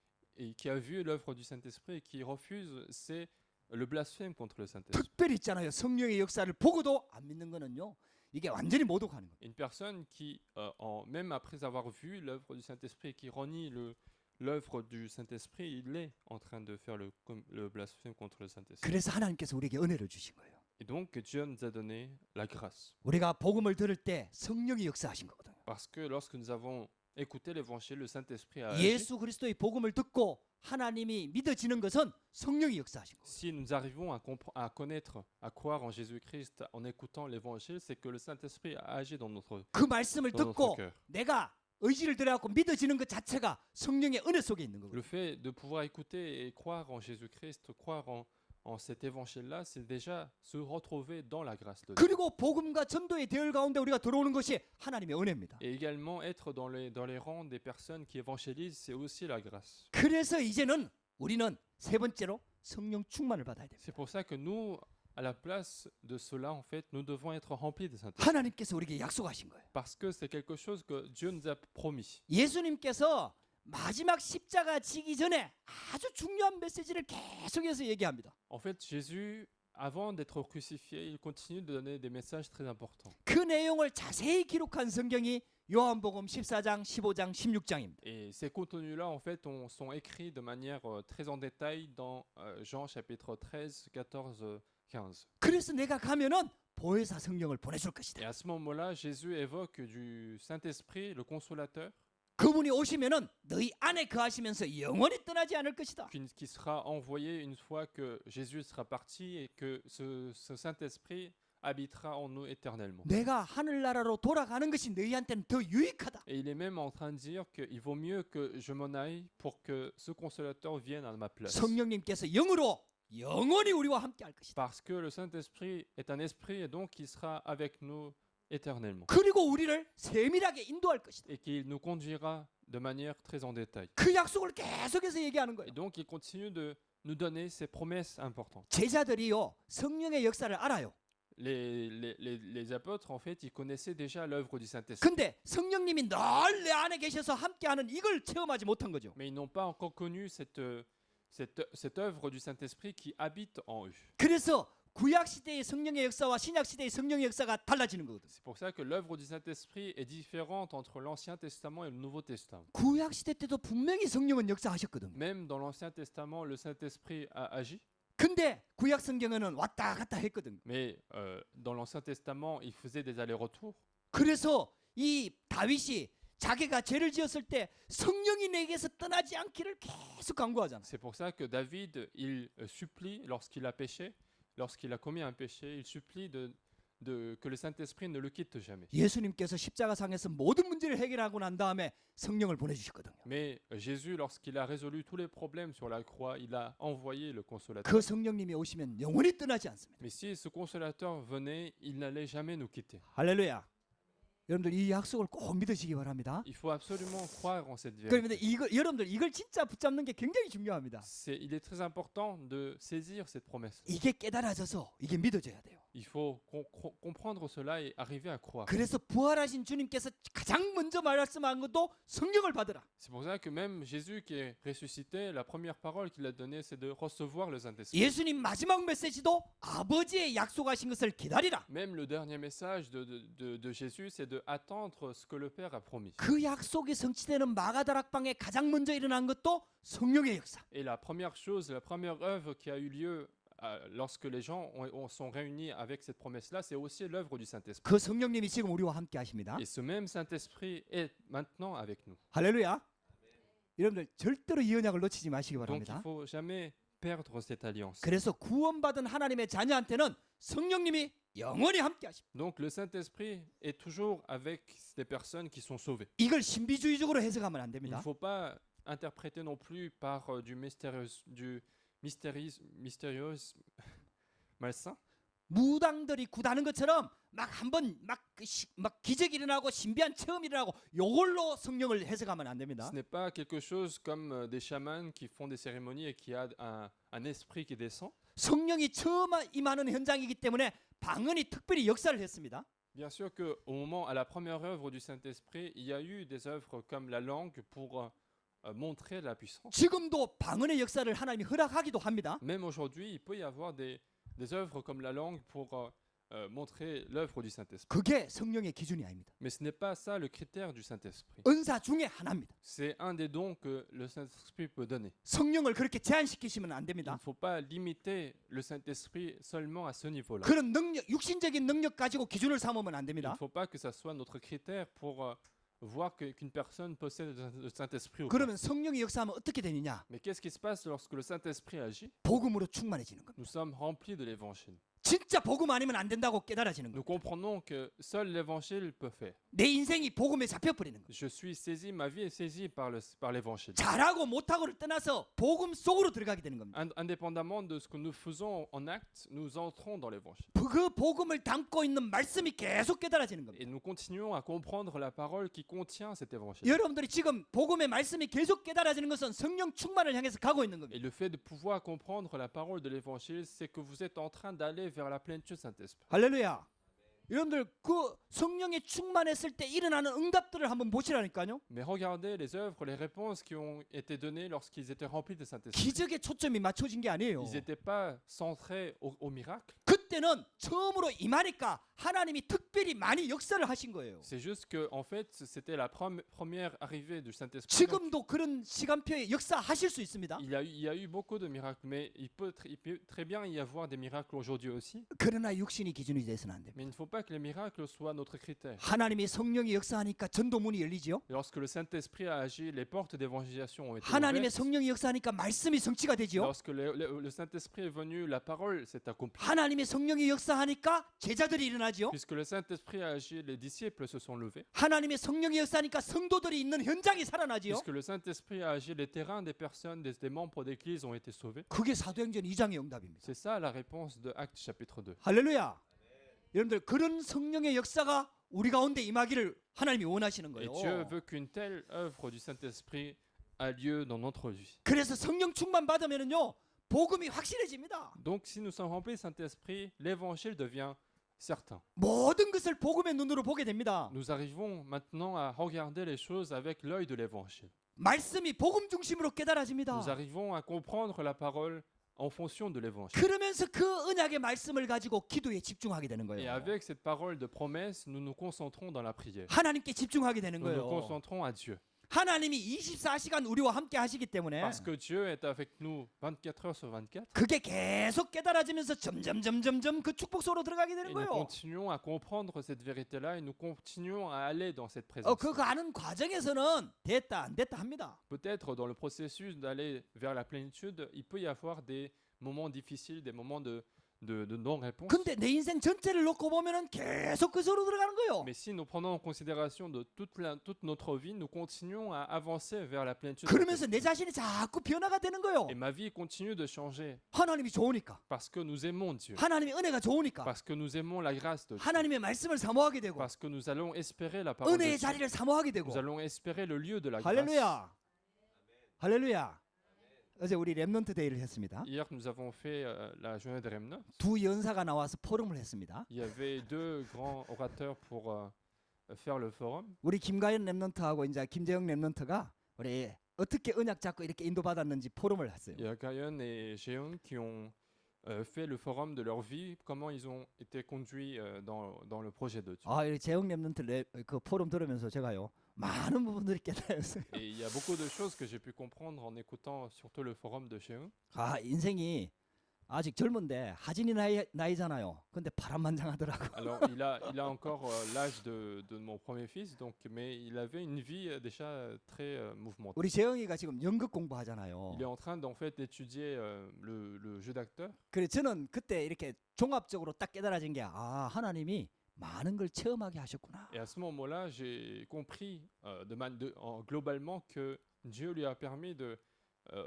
a vu l'œuvre du Saint-Esprit et qui refuse, c'est le blasphème contre le Saint-Esprit. 특별히 있잖아요. 성령의 역사를 보고도 안 믿는 거는요. 이게 완전히 모독하는 거예요. Une personne qui, même après avoir vu l'œuvre du Saint-Esprit et qui renie l'œuvre du Saint-Esprit, il est en train de faire le blasphème contre le Saint-Esprit. 그래서 하나님께서 우리에게 은혜를 주신 거예요. Et donc Dieu nous a donné la grâce. 우리가 복음을 들을 때 성령이 역사하신 거거든요. Parce que lorsque nous avons écouté l'évangile, le Saint-Esprit a agi. 예수 그리스도의 복음을 듣고 하나님이 믿어지는 것은 성령이 역사하신 거예요. Si nous arrivons à connaître, à croire en Jésus-Christ en écoutant l'évangile, c'est que le Saint-Esprit a agi dans notre 그 말씀을 dans notre 듣고 cœur. 내가 의지를 들여갖고 믿어지는 것 자체가 성령의 은혜 속에 있는 거거든요. Le fait de pouvoir écouter et croire en Jésus-Christ, croire en cet évangile-là, c'est déjà se retrouver dans la grâce de Dieu. 그리고 복음과 전도의 대열 가운데 우리가 들어오는 것이 하나님의 은혜입니다. Et également être dans les rangs des personnes qui évangélisent, c'est aussi la grâce. 그래서 이제는 우리는 세 번째로 성령 충만을 받아야 됩니다. C'est pour ça que nous, à la place de cela, en fait, nous devons être remplis de Saint-Esprit. 하나님께서 우리에게 약속하신 거예요. Parce que c'est quelque chose que Dieu nous a promis. 예수님께서 마지막 십자가 지기 전에 아주 중요한 메시지를 계속해서 얘기합니다. En fait, Jésus, avant d'être crucifié, il continue de donner des messages très importants. 그 내용을 자세히 기록한 성경이 요한복음 14장, 15장, 16장입니다. Et ces contenus-là, en fait, sont écrits de manière très en détail dans Jean chapitre 13, 14, 15. 그래서 내가 가면은 보혜사 성령을 보내줄 Et 것이다. à ce moment-là, Jésus évoque du Saint-Esprit, le Consolateur, 그분이 오시면은 너희 안에 거하시면서 영원히 떠나지 않을 것이다. qui sera envoyé une fois que Jésus sera parti et que ce Saint-Esprit habitera en nous éternellement. 내가 하늘나라로 돌아가는 것이 너희한테는 더 유익하다. Et il est même en train de dire qu'il vaut mieux que je m'en aille pour que ce Consolateur vienne à ma place. 성령님께서 영으로 영원히 우리와 함께 할 것이다. Parce que le Saint-Esprit est un esprit et donc il sera avec nous éternellement. 그리고 우리를 세밀하게 인도할 것이다. Et qu'il nous conduira de manière très en détail. 그 약속을 계속해서 얘기하는 Et 거예요. donc il continue de nous donner ces promesses importantes. 제자들이요 성령의 역사를 알아요. Les apôtres, en fait, ils connaissaient déjà l'œuvre du Saint-Esprit. 근데 성령님이 늘 내 안에 계셔서 함께하는 이걸 체험하지 못한 거죠. Mais ils n'ont pas encore connu cette œuvre du Saint-Esprit qui habite en eux. 그래서 구약 시대의 성령의 역사와 신약 시대의 성령의 역사가 달라지는 거거든. C'est pour ça que l'œuvre du Saint-Esprit est différente entre l'Ancien Testament et le Nouveau Testament. 구약 시대 때도 분명히 성령은 역사하셨거든요. Même dans l'Ancien Testament, le Saint-Esprit a agi. 근데 구약 성경에는 왔다 갔다 했거든요. Mais dans l'Ancien Testament, il faisait des allers-retours. 그래서 이 다윗이 자기가 죄를 지었을 때 성령이 내게서 떠나지 않기를 계속 간구하잖아요. C'est pour ça que David, il supplie lorsqu'il a péché, lorsqu'il a commis un péché, il supplie que le Saint-Esprit ne le quitte jamais. 예수님께서 십자가상에서 모든 문제를 해결하고 난 다음에 성령을 보내주셨거든요. Mais Jésus, lorsqu'il a résolu tous les problèmes sur la croix, il a envoyé le Consolateur. 그 성령님이 오시면 영원히 떠나지 않습니다. Mais si ce Consolateur venait, il n'allait jamais nous quitter. 할렐루야. 여러분들 이 약속을 꼭 믿으시기 바랍니다. Il faut absolument croire en cette vérité. 그런데 여러분들 이걸 진짜 붙잡는 게 굉장히 중요합니다. Il est très important de saisir cette promesse. 이게 깨달아져서 이게 믿어져야 돼요. Il faut comprendre cela et arriver à croire. 그래서 부활하신 주님께서 가장 먼저 말씀한 것도 성령을 받으라. C'est pour ça que même Jésus qui est ressuscité, la première parole qu'il a donnée, c'est de recevoir le Saint-Esprit. 예수님 마지막 메시지도 아버지의 약속하신 것을 기다리라. Même le dernier message de Jésus, c'est de attendre ce que le Père a promis. 그 약속이 성취되는 마가다락방에 가장 먼저 일어난 것도 성령의 역사. Et la première chose, la première œuvre qui a eu lieu lorsque les gens sont réunis avec cette promesse-là, c'est aussi l'œuvre du Saint-Esprit. 그 성령님이 지금 우리와 함께 하십니다. Et ce même Saint-Esprit est maintenant avec nous. 할렐루야. 여러분들 절대로 이 언약을 놓치지 마시기 Donc il ne 바랍니다. faut jamais perdre cette alliance. 그래서 구원받은 하나님의 자녀한테는 성령님이 영원히 함께 하십니다. Donc le Saint-Esprit est toujours avec les personnes qui sont sauvées. 이걸 신비주의적으로 해석하면 안 Il ne 됩니다. faut pas interpréter non plus par du mystérieux malsain. 무당들이 굿하는 것처럼 막 한번 막 기적이 일어나고 신비한 체험이 일어나고 요걸로 성령을 해석하면 안 됩니다. Ce n'est pas quelque chose comme des chamans qui font des cérémonies et qui a un esprit qui descend. 성령이 처음 임하는 현장이기 때문에 방언이 특별히 역사를 했습니다. Bien sûr qu'au moment, à la première œuvre du Saint-Esprit, il y a eu des œuvres comme la langue pour montrer la puissance. 지금도 방언의 역사를 하나님이 허락하기도 합니다. Même aujourd'hui, il peut y avoir des œuvres comme la langue pour montrer l'œuvre du Saint-Esprit. 그게 성령의 기준이 아닙니다. Mais ce n'est pas ça le critère du Saint-Esprit. 은사 중에 하나입니다. C'est un des dons que le Saint-Esprit peut donner. 성령을 그렇게 제한시키시면 안 Il 됩니다. ne faut pas limiter le Saint-Esprit seulement à ce niveau-là. 그런 능력, 육신적인 능력 가지고 기준을 삼으면 안 Il ne 됩니다. faut pas que ça soit notre critère pour voir qu'une personne possède le Saint-Esprit ou pas. 그러면 성령이 역사하면 어떻게 되느냐? Mais qu'est-ce qui se passe lorsque le Saint-Esprit agit? 복음으로 충만해지는 겁니다. Nous sommes remplis de l'Évangile. 진짜 복음 아니면 안 된다고 깨달아지는 Nous 겁니다. comprenons que seul l'Évangile peut faire. 내 인생이 복음에 잡혀버리는 겁니다. Je suis saisi, ma vie est saisie par l'Évangile. 잘하고 못하고를 떠나서 복음 속으로 들어가게 되는 겁니다. Indépendamment de ce que nous faisons en acte, nous entrons dans l'Évangile. 그 복음을 담고 있는 말씀이 계속 깨달아지는 겁니다. Et nous continuons à comprendre la parole qui contient cet Évangile. 여러분들이 지금 복음의 말씀이 계속 깨달아지는 것은 성령 충만을 향해서 가고 있는 Et 겁니다. le fait de pouvoir comprendre la parole de l'Évangile, c'est que vous êtes en train d'aller vers la plénitude du Saint-Esprit. 할렐루야. 여러분들 그 성령에 충만했을 때 일어나는 응답들을 한번 보시라니까요. Mais regardez les œuvres, les réponses qui ont été données lorsqu'ils étaient remplis de Saint-Esprit. 기적에 초점이 맞춰진 게 아니에요. Ils n'étaient pas centrés au miracle. 그때는 처음으로 임하니까 하나님이 특별히 많이 역사를 하신 거예요. C'est juste que, en fait, c'était la première arrivée du Saint-Esprit. Donc, 지금도 그런 시간표에 역사하실 수 있습니다. il y a eu beaucoup de miracles, mais il peut très bien y avoir des miracles aujourd'hui aussi. 그러나 육신이 기준이 돼서는 안 됩니다. Mais il ne faut pas que les miracles soient notre critère. 하나님이 성령이 역사하니까 전도문이 열리지요. Lorsque le Saint-Esprit a agi, les portes d'évangélisation ont été 하나님의 ouvertes. 성령이 역사하니까 말씀이 성취가 되지요. Lorsque le Saint-Esprit est venu, la parole s'est accomplie. 하나님의 성령이 역사하니까 제자들이 일어나지요. Puisque le Saint-Esprit a agi, les disciples se sont levés. 하나님의 성령이 역사하니까 성도들이 있는 현장이 살아나지요. Puisque le Saint-Esprit a agi, les terrains des personnes, des membres d'église ont été sauvés. 그게 사도행전 2장의 응답입니다. C'est ça la réponse de Actes chapitre 2. 할렐루야. 여러분들 그런 성령의 역사가 우리 가운데 임하기를 하나님이 원하시는 Et 거예요. Dieu veut qu'une telle œuvre du Saint-Esprit a lieu dans notre vie. 그래서 성령 충만 받으면은요 복음이 확실해집니다. Donc si nous sommes remplis du Saint-Esprit, l'évangile devient certain. 모든 것을 복음의 눈으로 보게 됩니다. Nous arrivons maintenant à regarder les choses avec l'œil de l'évangile. 말씀이 복음 중심으로 깨달아집니다. Nous arrivons à comprendre la parole en fonction de l'évangile. 그러면서 그 언약의 말씀을 가지고 기도에 집중하게 되는 Et 거예요. avec cette parole de promesse, nous nous concentrons dans la prière. 하나님께 집중하게 되는 Nous nous 거예요. concentrons à Dieu. 하나님이 24시간 우리와 함께 하시기 때문에 Parce que Dieu est avec nous 24 heures sur 24. 그게 계속 깨달아지면서 점점 그 축복 속으로 들어가게 Et 되는 nous 거예요. continuons à comprendre cette vérité-là et nous continuons à aller dans cette présence. 그거 아는 과정에서는 됐다 안 됐다 합니다. Peut-être dans le processus d'aller vers la plénitude, il peut y avoir des moments difficiles, des moments de non-réponse. 근데 내 인생 전체를 놓고 보면은 계속 그 속으로 들어가는 거예요. Mais si nous prenons en considération de toute notre vie, nous continuons à avancer vers la plénitude. 그러면서 내 자신이 자꾸 변화가 되는 거예요. Et ma vie continue de changer 하나님이 좋으니까. parce que nous aimons Dieu, 하나님의 은혜가 좋으니까. parce que nous aimons la grâce de Dieu, 하나님의 말씀을 사모하게 되고 parce que nous allons espérer la parole de 은혜의 Dieu. 자리를 사모하게 되고 Nous allons espérer le lieu de la grâce. 할렐루야. 할렐루야. 어제 우리 렘넌트 데이를 했습니다. Hier, nous avons fait la journée des Remnants. 두 연사가 나와서 포럼을 했습니다. Il y avait deux grands orateurs pour faire le forum. 우리 김가연 렘넌트하고 이제 김재영 렘넌트가 우리 어떻게 언약 잡고 이렇게 인도받았는지 포럼을 했어요. Il y a Gaïon et Jeon qui ont fait le forum de leur vie, comment ils ont été conduits dans le projet de Dieu. 아, 이 재영 렘넌트 그 포럼 들으면서 제가요 많은 부분들이 깨달았어요. Et il y a beaucoup de choses que j'ai pu comprendre en écoutant surtout le forum de Jeon. 아, 인생이 아직 젊은데 하진이 나이잖아요. 근데 파란만장하더라고. Alors, il a encore l'âge de mon premier fils, donc, mais il avait une vie déjà très mouvementée. 우리 재영이가 지금 연극 공부하잖아요. Il est en train d'en fait d'étudier le jeu d'acteur. 그래 저는 그때 이렇게 종합적으로 딱 깨달아진 게 아, 하나님이 많은 걸 체험하게 하셨구나. Et à ce moment-là, j'ai compris globalement que Dieu lui a permis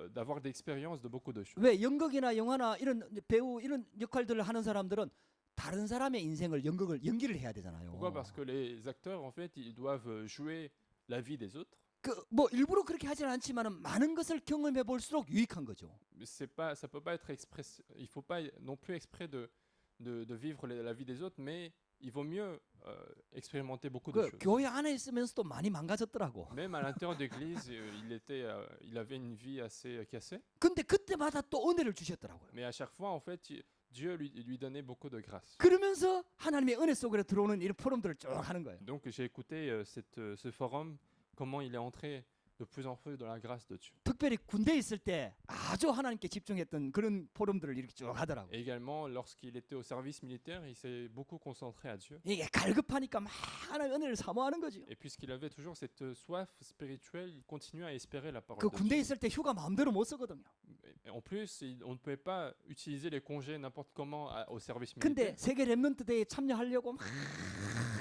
d'avoir d'expérience de beaucoup de choses. 왜 연극이나 영화나 이런 배우 이런 역할들을 하는 사람들은 다른 사람의 인생을 연기를 해야 되잖아요. Pourquoi? Parce que les acteurs, en fait, ils doivent jouer la vie des autres. 그 뭐 일부러 그렇게 하지는 않지만은 많은 것을 경험해 볼수록 유익한 거죠. Mais ça peut pas être express. Il faut pas non plus exprès de vivre la vie des autres, mais il vaut mieux expérimenter beaucoup de 그 choses. 교회 안에 있으면서도 많이 망가졌더라고. Même à l'intérieur d'église, il avait une vie assez cassée. 근데 그때마다 또 은혜를 주셨더라고요. Mais à chaque fois, en fait, Dieu lui donnait beaucoup de grâce. 그러면서 하나님의 은혜 속으로 들어오는 이런 포럼들을 쭉 하는 거예요. Donc j'ai écouté ce forum, comment il est entré de plus en plus dans la grâce de Dieu. 특별히 군대에 있을 때 아주 하나님께 집중했던 그런 포럼들을 이렇게 쭉 하더라고요. Et également, lorsqu'il était au service militaire, il s'est beaucoup concentré à Dieu. 이게 갈급하니까 막 하나님의 은혜를 사모하는 거죠. Et puisqu'il avait toujours cette soif spirituelle, il continuait à espérer la parole 그 de 군대에 Dieu. 있을 때 휴가 마음대로 못 쓰거든요. Et en plus, on ne pouvait pas utiliser les congés n'importe comment au service 근데 militaire. 세계 랩런트 대회에 참여하려고 막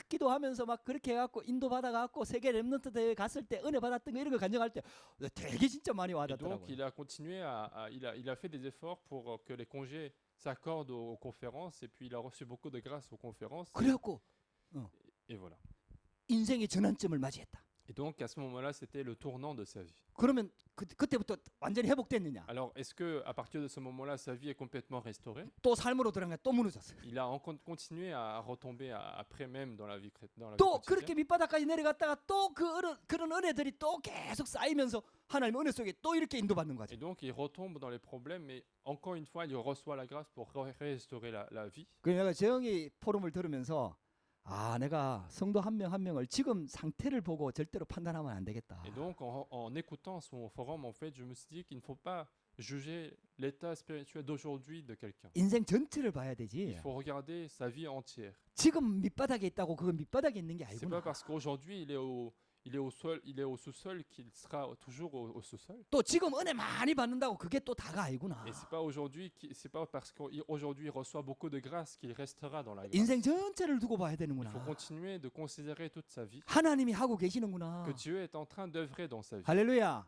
기도하면서 막 그렇게 해갖고 인도 받아갖고 세계 랩런트 대회 갔을 때 은혜 받았던 거 이런 거 간증할 때 되게 진짜 많이 Et donc, 와닿더라고요. il a continué il a fait des efforts pour que les congés s'accordent aux conférences, et puis il a reçu beaucoup de grâce aux conférences. 그래갖고 Et voilà. 인생의 전환점을 맞이했다. Et donc, à ce moment-là, c'était le tournant de sa vie. 그러면 그때부터 완전히 회복됐느냐? Alors, est-ce que à partir de ce moment-là, sa vie est complètement restaurée? 또 삶으로 들어간 또 무너졌어요. Il a continué à retomber après même dans la vie 또 quotidienne. 그렇게 밑바닥까지 내려갔다가 또 그런 은혜들이 또 계속 쌓이면서 하나님 은혜 속에 또 이렇게 인도받는 거죠. Et donc, il retombe dans les problèmes, mais encore une fois, il reçoit la grâce pour restaurer la vie. 그래서 내가 재영이 포럼을 들으면서 내가 성도 한 명 한 명을 지금 상태를 보고 절대로 판단하면 안 되겠다. Et donc, en écoutant son forum, en fait, je me suis dit qu'il ne faut pas juger l'état spirituel d'aujourd'hui de quelqu'un. 인생 전체를 봐야 Il 되지. faut regarder sa vie entière. 지금 밑바닥에 있다고 그건 밑바닥에 있는 게 C'est pas 아니구나. parce qu'aujourd'hui il est au sous-sol qu'il sera toujours au sous-sol. 또 지금 은혜 많이 받는다고 그게 또 다가 아니구나. Et c'est pas parce qu'aujourd'hui il reçoit beaucoup de grâce qu'il restera dans la grâce. 인생 전체를 두고 봐야 Il faut 되는구나. continuer de considérer toute sa vie, 하나님이 하고 계시는구나. que Dieu est en train d'œuvrer dans sa vie. 할렐루야.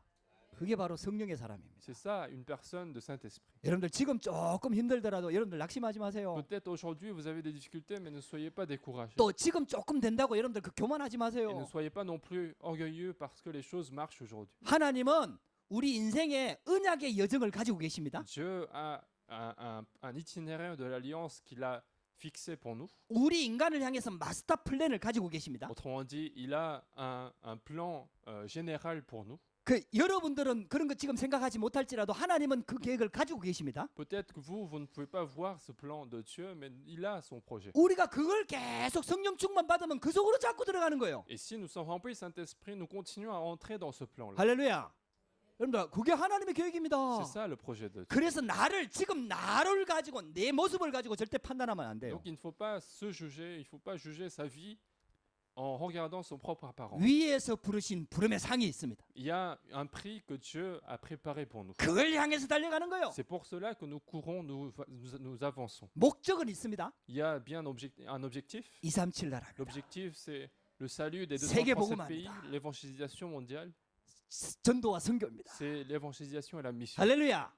그게 바로 성령의 사람입니다. C'est ça, une personne de Saint-Esprit. 여러분들 지금 조금 힘들더라도 여러분들 낙심하지 마세요. Peut-être aujourd'hui vous avez des difficultés, mais ne soyez pas découragés. 또 지금 조금 된다고 여러분들 그 교만하지 Et ne 마세요. soyez pas non plus orgueilleux parce que les choses marchent aujourd'hui. 하나님은 우리 인생의 언약의 여정을 가지고 계십니다. Dieu a un itinéraire de l'alliance qu'il a fixé pour nous. 우리 인간을 향해서 마스터 플랜을 가지고 계십니다. Autrement dit, il a un plan général pour nous. 그 여러분들은 그런 거 지금 생각하지 못할지라도 하나님은 그 계획을 가지고 계십니다. Peut-être que vous ne pouvez pas voir ce plan de Dieu, mais il a son projet. 우리가 그걸 계속 성령 충만 받으면 그 속으로 자꾸 들어가는 거예요. Et si nous sommes remplis du Saint-Esprit, nous continuons à entrer dans ce plan-là. 할렐루야. 여러분들 그게 하나님의 계획입니다. C'est ça le projet de Dieu. 그래서 지금 나를 가지고 내 모습을 가지고 절대 판단하면 안 돼요. Donc il ne faut pas se juger, il ne faut pas juger sa vie en regardant son propre apparence. 위에서 부르신 부름의 상이 있습니다. Il y a un prix que Dieu a préparé pour nous. 그걸 향해서 달려가는 거예요. C'est pour cela que nous courons, nous avançons. 목적은 있습니다. Il y a bien un objectif. 237 나라입니다. L'objectif, c'est le salut des 세계 237 복음화입니다. pays, l'évangélisation mondiale. 전도와 선교입니다. C'est l'évangélisation et la mission. 할렐루야.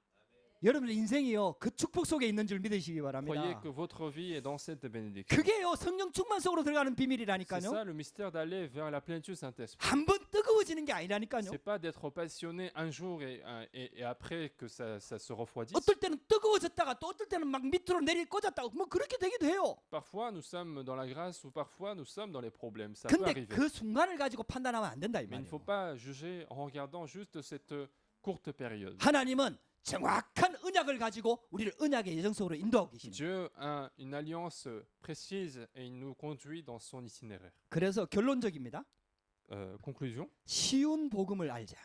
여러분들 인생이요 그 축복 속에 있는 줄 믿으시기 Croyez 바랍니다. que votre vie est dans cette bénédiction. 그게요 성령 충만 속으로 들어가는 C'est 비밀이라니까요. ça le mystère d'aller vers la plénitude du Saint-Esprit. 한 번 뜨거워지는 게 아니라니까요. C'est pas d'être passionné un jour et après que ça se refroidisse. 어떨 때는 뜨거워졌다가 또 어떨 때는 막 밑으로 꽂았다가 뭐 그렇게 되기도 해요. Parfois nous sommes dans la grâce ou parfois nous sommes dans les problèmes. Ça peut 근데 arriver. 그 순간을 가지고 판단하면 안 된다 이 Mais il ne faut 말이에요. pas juger en regardant juste cette courte période. 하나님은 정확한 언약을 가지고 우리를 언약의 예정 속으로 인도하고 계십니다. Dieu a une alliance précise et il nous conduit dans son itinéraire. 그래서 결론적입니다. Conclusion, 쉬운 복음을 알자.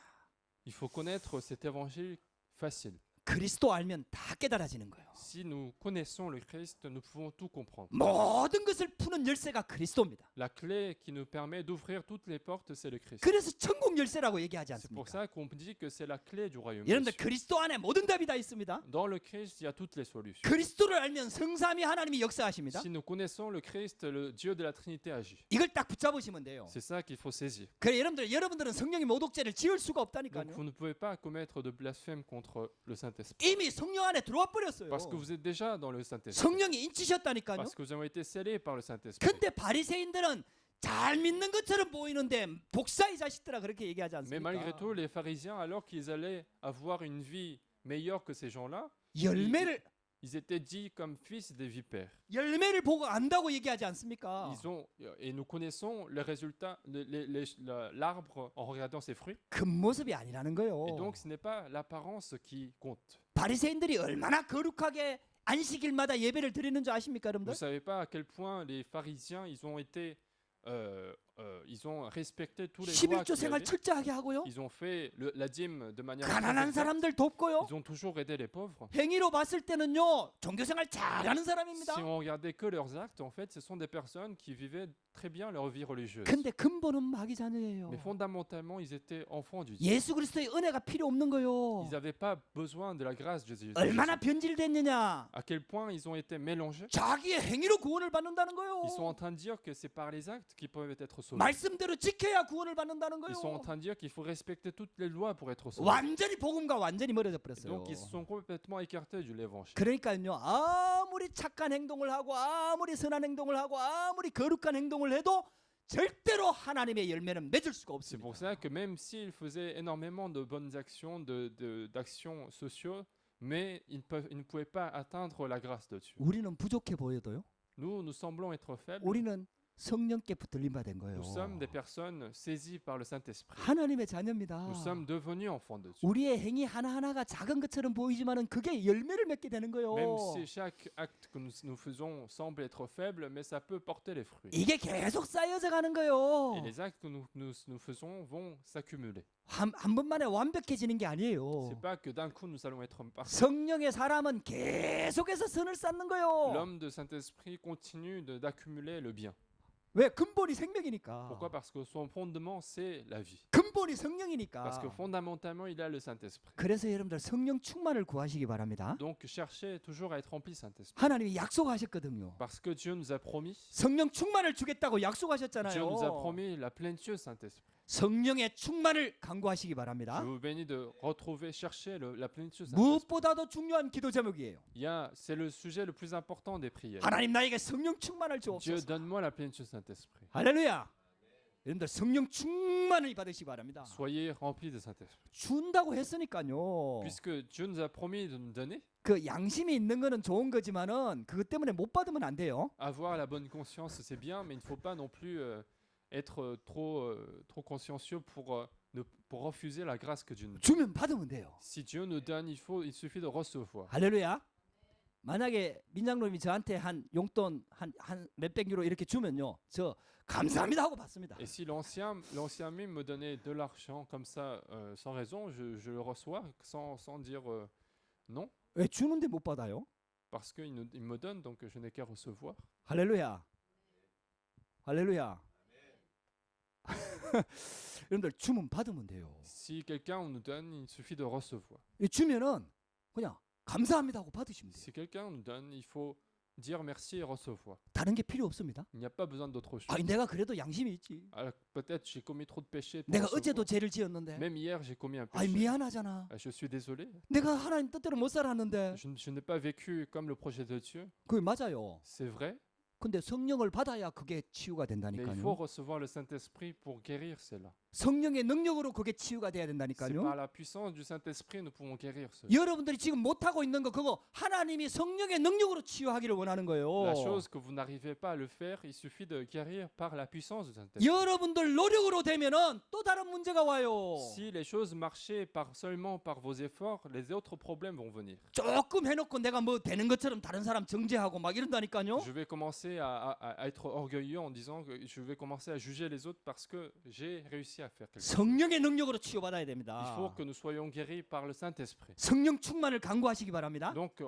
il faut connaître cet évangile facile. 그리스도 알면 다 깨달아지는 거예요. Si nous connaissons le Christ, nous pouvons tout comprendre. 모든 것을 푸는 열쇠가 그리스도입니다. La clé qui nous permet d'ouvrir toutes les portes, c'est le Christ. 그래서 천국 열쇠라고 얘기하지 C'est pour 않습니까? ça qu'on dit que c'est la clé du royaume. des 여러분들 cieux. 그리스도 안에 모든 답이 다 있습니다. Dans le Christ, il y a toutes les solutions. 그리스도를 알면 성삼위 하나님이 역사하십니다. Si nous connaissons le Christ, le Dieu de la Trinité agit. 이걸 딱 붙잡으시면 돼요. C'est ça qu'il faut saisir. 그래 여러분들은 성령의 모독죄를 지을 수가 Donc 없다니까요. vous ne pouvez pas commettre de blasphème contre le Saint-Esprit. Saint-Esprit. 이미 성령 안에 들어와 버렸어요. Parce que vous êtes déjà dans le Saint-Esprit. 성령이 인치셨다니까요. Parce que vous avez été scellés par le Saint-Esprit. 근데 바리새인들은 잘 믿는 것처럼 보이는데 독사의 자식들아 그렇게 얘기하지 Mais 않습니까? malgré tout, les pharisiens, alors qu'ils allaient avoir une vie meilleure que ces gens-là, 열매를 ils étaient dits comme fils des vipères. 열매를 보고 안다고 얘기하지 않습니까? Et nous connaissons le résultat, l'arbre en regardant ses fruits. 겉모습이 아니라는 거예요. Et donc, ce n'est pas l'apparence qui compte. 바리새인들이 얼마나 거룩하게 안식일마다 예배를 드리는 줄 아십니까, Vous 여러분들? ne savez pas à quel point les pharisiens, ils ont respecté tous les lois 11조 qu'il y 생활 avait. 철저하게 하고요. Ils ont fait la dîme de manière très 가난한 exacte. 사람들 돕고요. Ils ont toujours aidé les pauvres. 행위로 봤을 때는요. 종교 생활 잘하는 사람입니다. Si on regardait que leurs actes, en fait, ce sont des personnes qui vivaient très bien leur vie religieuse. 근데 근본은 마귀 자녀예요. Mais fondamentalement, ils étaient enfants du Dieu. 예수 그리스도의 은혜가 필요 없는 거요. Ils n'avaient pas besoin de la grâce de Jésus. 얼마나 변질됐느냐. À quel point ils ont été mélangés. 자기의 행위로 구원을 받는다는 거요. Ils sont en train de dire que c'est par les actes qu'ils peuvent être sauvés. 말씀대로 지켜야 구원을 받는다는 Ils sont en 거요. train de dire qu'il faut respecter toutes les lois pour être sauvés. 완전히 복음과 완전히 멀어져 버렸어요. Donc ils se sont complètement écartés de l'évangile. 그러니까요. 아무리 착한 행동을 하고 아무리 선한 행동을 하고 아무리 거룩한 행동을 해도 절대로 하나님의 열매는 맺을 수가 C'est 없습니다. pour ça que même s'ils faisaient énormément de bonnes actions, d'actions sociales, mais ils ne pouvaient pas atteindre la grâce de Dieu. 우리는 부족해 보여도요. Nous semblons être faibles. 우리는 성령께 붙들림 받은 거예요. Nous sommes des personnes saisies par le Saint-Esprit. 하나님의 자녀입니다. Nous sommes devenus enfants de Dieu. 우리의 행위 하나하나가 작은 것처럼 보이지만은 그게 열매를 맺게 되는 거예요. Même si chaque acte que nous faisons semble être faible, mais ça peut porter les fruits. 이게 계속 쌓여져 가는 거예요. Et les actes que nous faisons vont s'accumuler. 한 번만에 완벽해지는 게 아니에요. C'est pas que d'un coup nous allons être parfaits. 성령의 사람은 계속해서 선을 쌓는 거예요. L'homme de Saint-Esprit continue d'accumuler le bien. 왜? 근본이 생명이니까. Pourquoi? Parce que son fondement, c'est la vie. 근본이 성령이니까. Parce que fondamentalement, il a le Saint-Esprit. 그래서 여러분들 성령 충만을 구하시기 바랍니다. Donc, cherchez toujours à être rempli Saint-Esprit. 하나님이 약속하셨거든요. Parce que Dieu nous a promis. 성령 충만을 주겠다고 Dieu nous a 약속하셨잖아요. promis la plénitude Saint-Esprit. 성령의 충만을 간구하시기 Je 바랍니다. vous bénis de retrouver, chercher la plénitude Saint-Esprit. 무엇보다도 중요한 기도 제목이에요. C'est le sujet le plus important des prières. 하나님 나에게 성령 충만을 Dieu, 주옵소서. donne-moi la plénitude Saint-Esprit. 할렐루야. 여러분들 성령 충만을 받으시기 바랍니다. Soyez remplis de Saint-Esprit. 준다고 했으니까요. Puisque Dieu nous a promis de nous donner, 그 양심이 있는 거는 좋은 거지만은 그것 때문에 못 받으면 안 돼요. avoir la bonne conscience, c'est bien, mais il ne faut pas non plus être trop consciencieux pour refuser la grâce que Dieu nous donne. 주면 받으면 돼요. Si Dieu nous donne, il suffit de recevoir. 할렐루야. 만약에 민장로님이 저한테 한 용돈 한 몇백 유로 이렇게 주면요, 저 감사합니다 하고 받습니다. Et si l'ancien mime me donnait de l'argent comme ça, sans raison, je le reçois sans dire non, 왜 주는데 못 받아요? parce qu'il me donne, donc je n'ai qu'à recevoir. 할렐루야. 할렐루야. 여러분들 주면 받으면 돼요. Si quelqu'un nous donne, il suffit de recevoir. 이 주면은 그냥 감사합니다 하고 받으시면 돼요. Si quelqu'un nous donne, il faut dire merci et recevoir. 다른 게 필요 없습니다. Il n'y a pas besoin d'autre chose. 아니 내가 그래도 양심이 있지. Alors, peut-être j'ai commis trop de péchés. pour 내가 recevoir. 어제도 죄를 지었는데. Même hier, j'ai commis un 아니 péché. 미안하잖아. Je suis désolé. 내가 하나님 뜻대로 못 살았는데. Je n'ai pas vécu comme le projet de Dieu. 그게 맞아요. C'est vrai, 근데 성령을 받아야 그게 치유가 mais il faut 된다니까요. recevoir le Saint-Esprit pour guérir cela. 성령의 능력으로 그게 치유가 돼야 C'est 된다니까요. par la puissance du Saint-Esprit nous pouvons guérir cela. 여러분들이 지금 못 하고 있는 거 그거 하나님이 성령의 능력으로 치유하기를 원하는 거예요. La chose que vous n'arrivez pas à le faire, il suffit de guérir par la puissance du Saint-Esprit. 여러분들 노력으로 되면은 또 다른 문제가 와요. Si les choses marchaient seulement par vos efforts, les autres problèmes vont venir. 조금 해놓고 내가 뭐 되는 것처럼 다른 사람 정죄하고 막 이런다니까요. Je vais commencer à être orgueilleux en disant que je vais commencer à juger les autres parce que j'ai réussi à faire quelque chose. 성령의 능력으로 치유받아야 Il 됩니다. faut que nous soyons guéris par le Saint-Esprit. 성령 충만을 간구하시기 바랍니다. Donc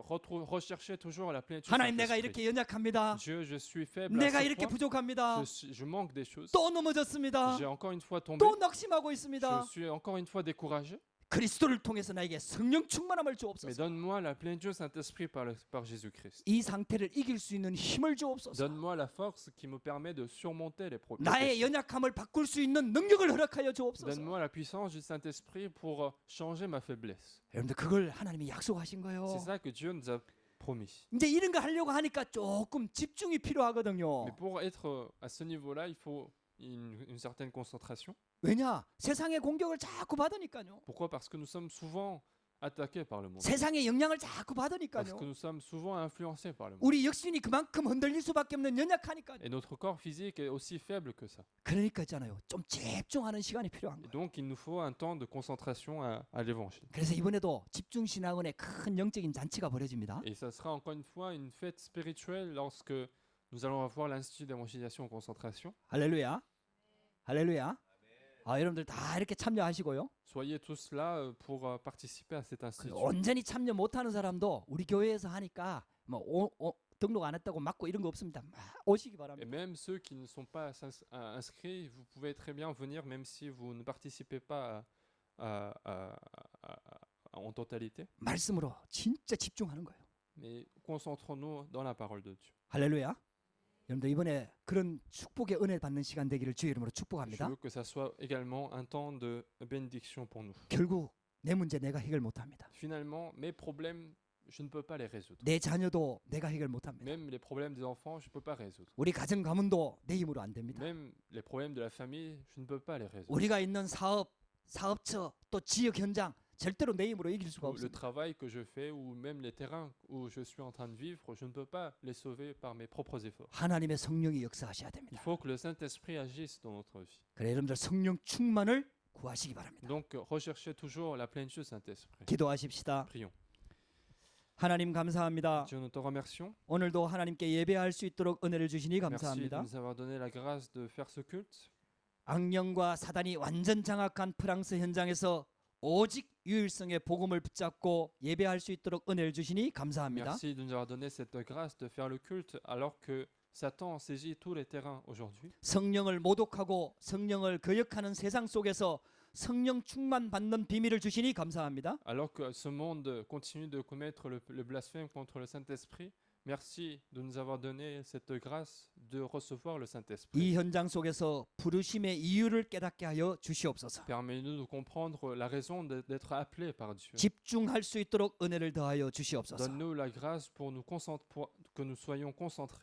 recherchez toujours la plénitude. 하나님 내가 Saint-Esprit. 이렇게 연약합니다. Dieu, je suis faible. À 내가 ce 이렇게 point. 부족합니다. Je manque des choses. 또 넘어졌습니다. J'ai encore une fois tombé. 또 낙심하고 Je 있습니다. suis encore une fois découragé. 그리스도를 통해서 나에게 성령 충만함을 mais 주옵소서. donne-moi la plénitude du Saint-Esprit par Jésus-Christ. 이 상태를 이길 수 있는 힘을 주옵소서. Donne-moi la force qui me permet de surmonter les problèmes. 나의 연약함을 바꿀 수 있는 능력을 허락하여 주옵소서. Donne-moi la puissance du Saint-Esprit pour changer ma faiblesse. 여러분들 그걸 하나님이 약속하신 거예요. C'est ça que Dieu nous a promis. 이제 이런 거 하려고 하니까 조금 집중이 필요하거든요. Mais pour être à ce niveau-là, il faut une certaine concentration. 왜냐? 세상의 공격을 자꾸 받으니까요. Pourquoi? Parce que nous sommes souvent attaqués par le monde. 세상의 영향을 자꾸 Parce 받으니까요. que nous sommes souvent influencés par le monde. 우리 육신이 그만큼 흔들릴 수밖에 없는 연약하니까요. Et notre corps physique est aussi faible que ça. 그러니까 있잖아요. 좀 집중하는 시간이 필요한 Et 거예요. donc, il nous faut un temps de concentration à l'évangile. 그래서 이번에도 집중신학원의 큰 영적인 잔치가 벌어집니다. Et ça sera encore une fois une fête spirituelle lorsque nous allons avoir l'Institut d'évangélisation en concentration. 할렐루야. 할렐루야. 여러분들 다 이렇게 참여하시고요. Soyez tous là pour participer à cet 그 institut. 온전히 참여 못하는 사람도 우리 교회에서 하니까 뭐 등록 안 했다고 맞고 이런 거 없습니다. 막 오시기 Et 바랍니다. même ceux qui ne sont pas inscrits, vous pouvez très bien venir, même si vous ne participez pas en totalité. 말씀으로 진짜 집중하는 거예요. Mais concentrons-nous dans la parole de Dieu. 할렐루야. 여러분들 이번에 그런 축복의 은혜 받는 시간 되기를 주의 이름으로 Je 축복합니다. veux que ça soit également un temps de bénédiction pour nous. 결국 내 문제 내가 해결 못합니다. Finalement, mes problèmes, je ne peux pas les résoudre. 내 자녀도 내가 해결 못합니다. Même les problèmes des enfants, je ne peux pas résoudre. 우리 가정 가문도 내 힘으로 안 됩니다. Même les problèmes de la famille, je ne peux pas les résoudre. 우리가 있는 사업처 또 지역 현장 절대로 내 힘으로 이길 수가 Le 없습니다. travail que je fais ou même les terrains où je suis en train de vivre, je ne peux pas les sauver par mes propres efforts. 하나님의 성령이 역사하셔야 Il 됩니다. faut que le Saint-Esprit agisse dans notre vie. 그래 여러분들 성령 충만을 구하시기 바랍니다. Donc, recherchez toujours la plénitude du Saint-Esprit. 기도하십시다. Prions. 하나님 감사합니다. Dieu, nous te remercions. 오늘도 하나님께 예배할 수 있도록 은혜를 주시니 Merci de 감사합니다. nous avoir donné la grâce de faire ce culte. 악령과 사단이 완전 장악한 프랑스 현장에서 오직 유일성의 복음을 붙잡고 예배할 수 있도록 은혜를 주시니 감사합니다. Merci de nous avoir donné cette grâce de faire le culte alors que Satan saisit tous les terrains aujourd'hui. 성령을 모독하고 성령을 거역하는 세상 속에서 성령 충만 받는 비밀을 주시니 감사합니다. Alors que ce monde continue de commettre le blasphème contre le Saint-Esprit, merci de nous avoir donné cette grâce de recevoir le Saint-Esprit. 이 현장 속에서 부르심의 이유를 깨닫게 하여 주시옵소서. Permets-nous de comprendre la raison d'être appelés par Dieu. 집중할 수 있도록 은혜를 더하여 주시옵소서. Donne-nous la grâce pour que nous soyons concentrés.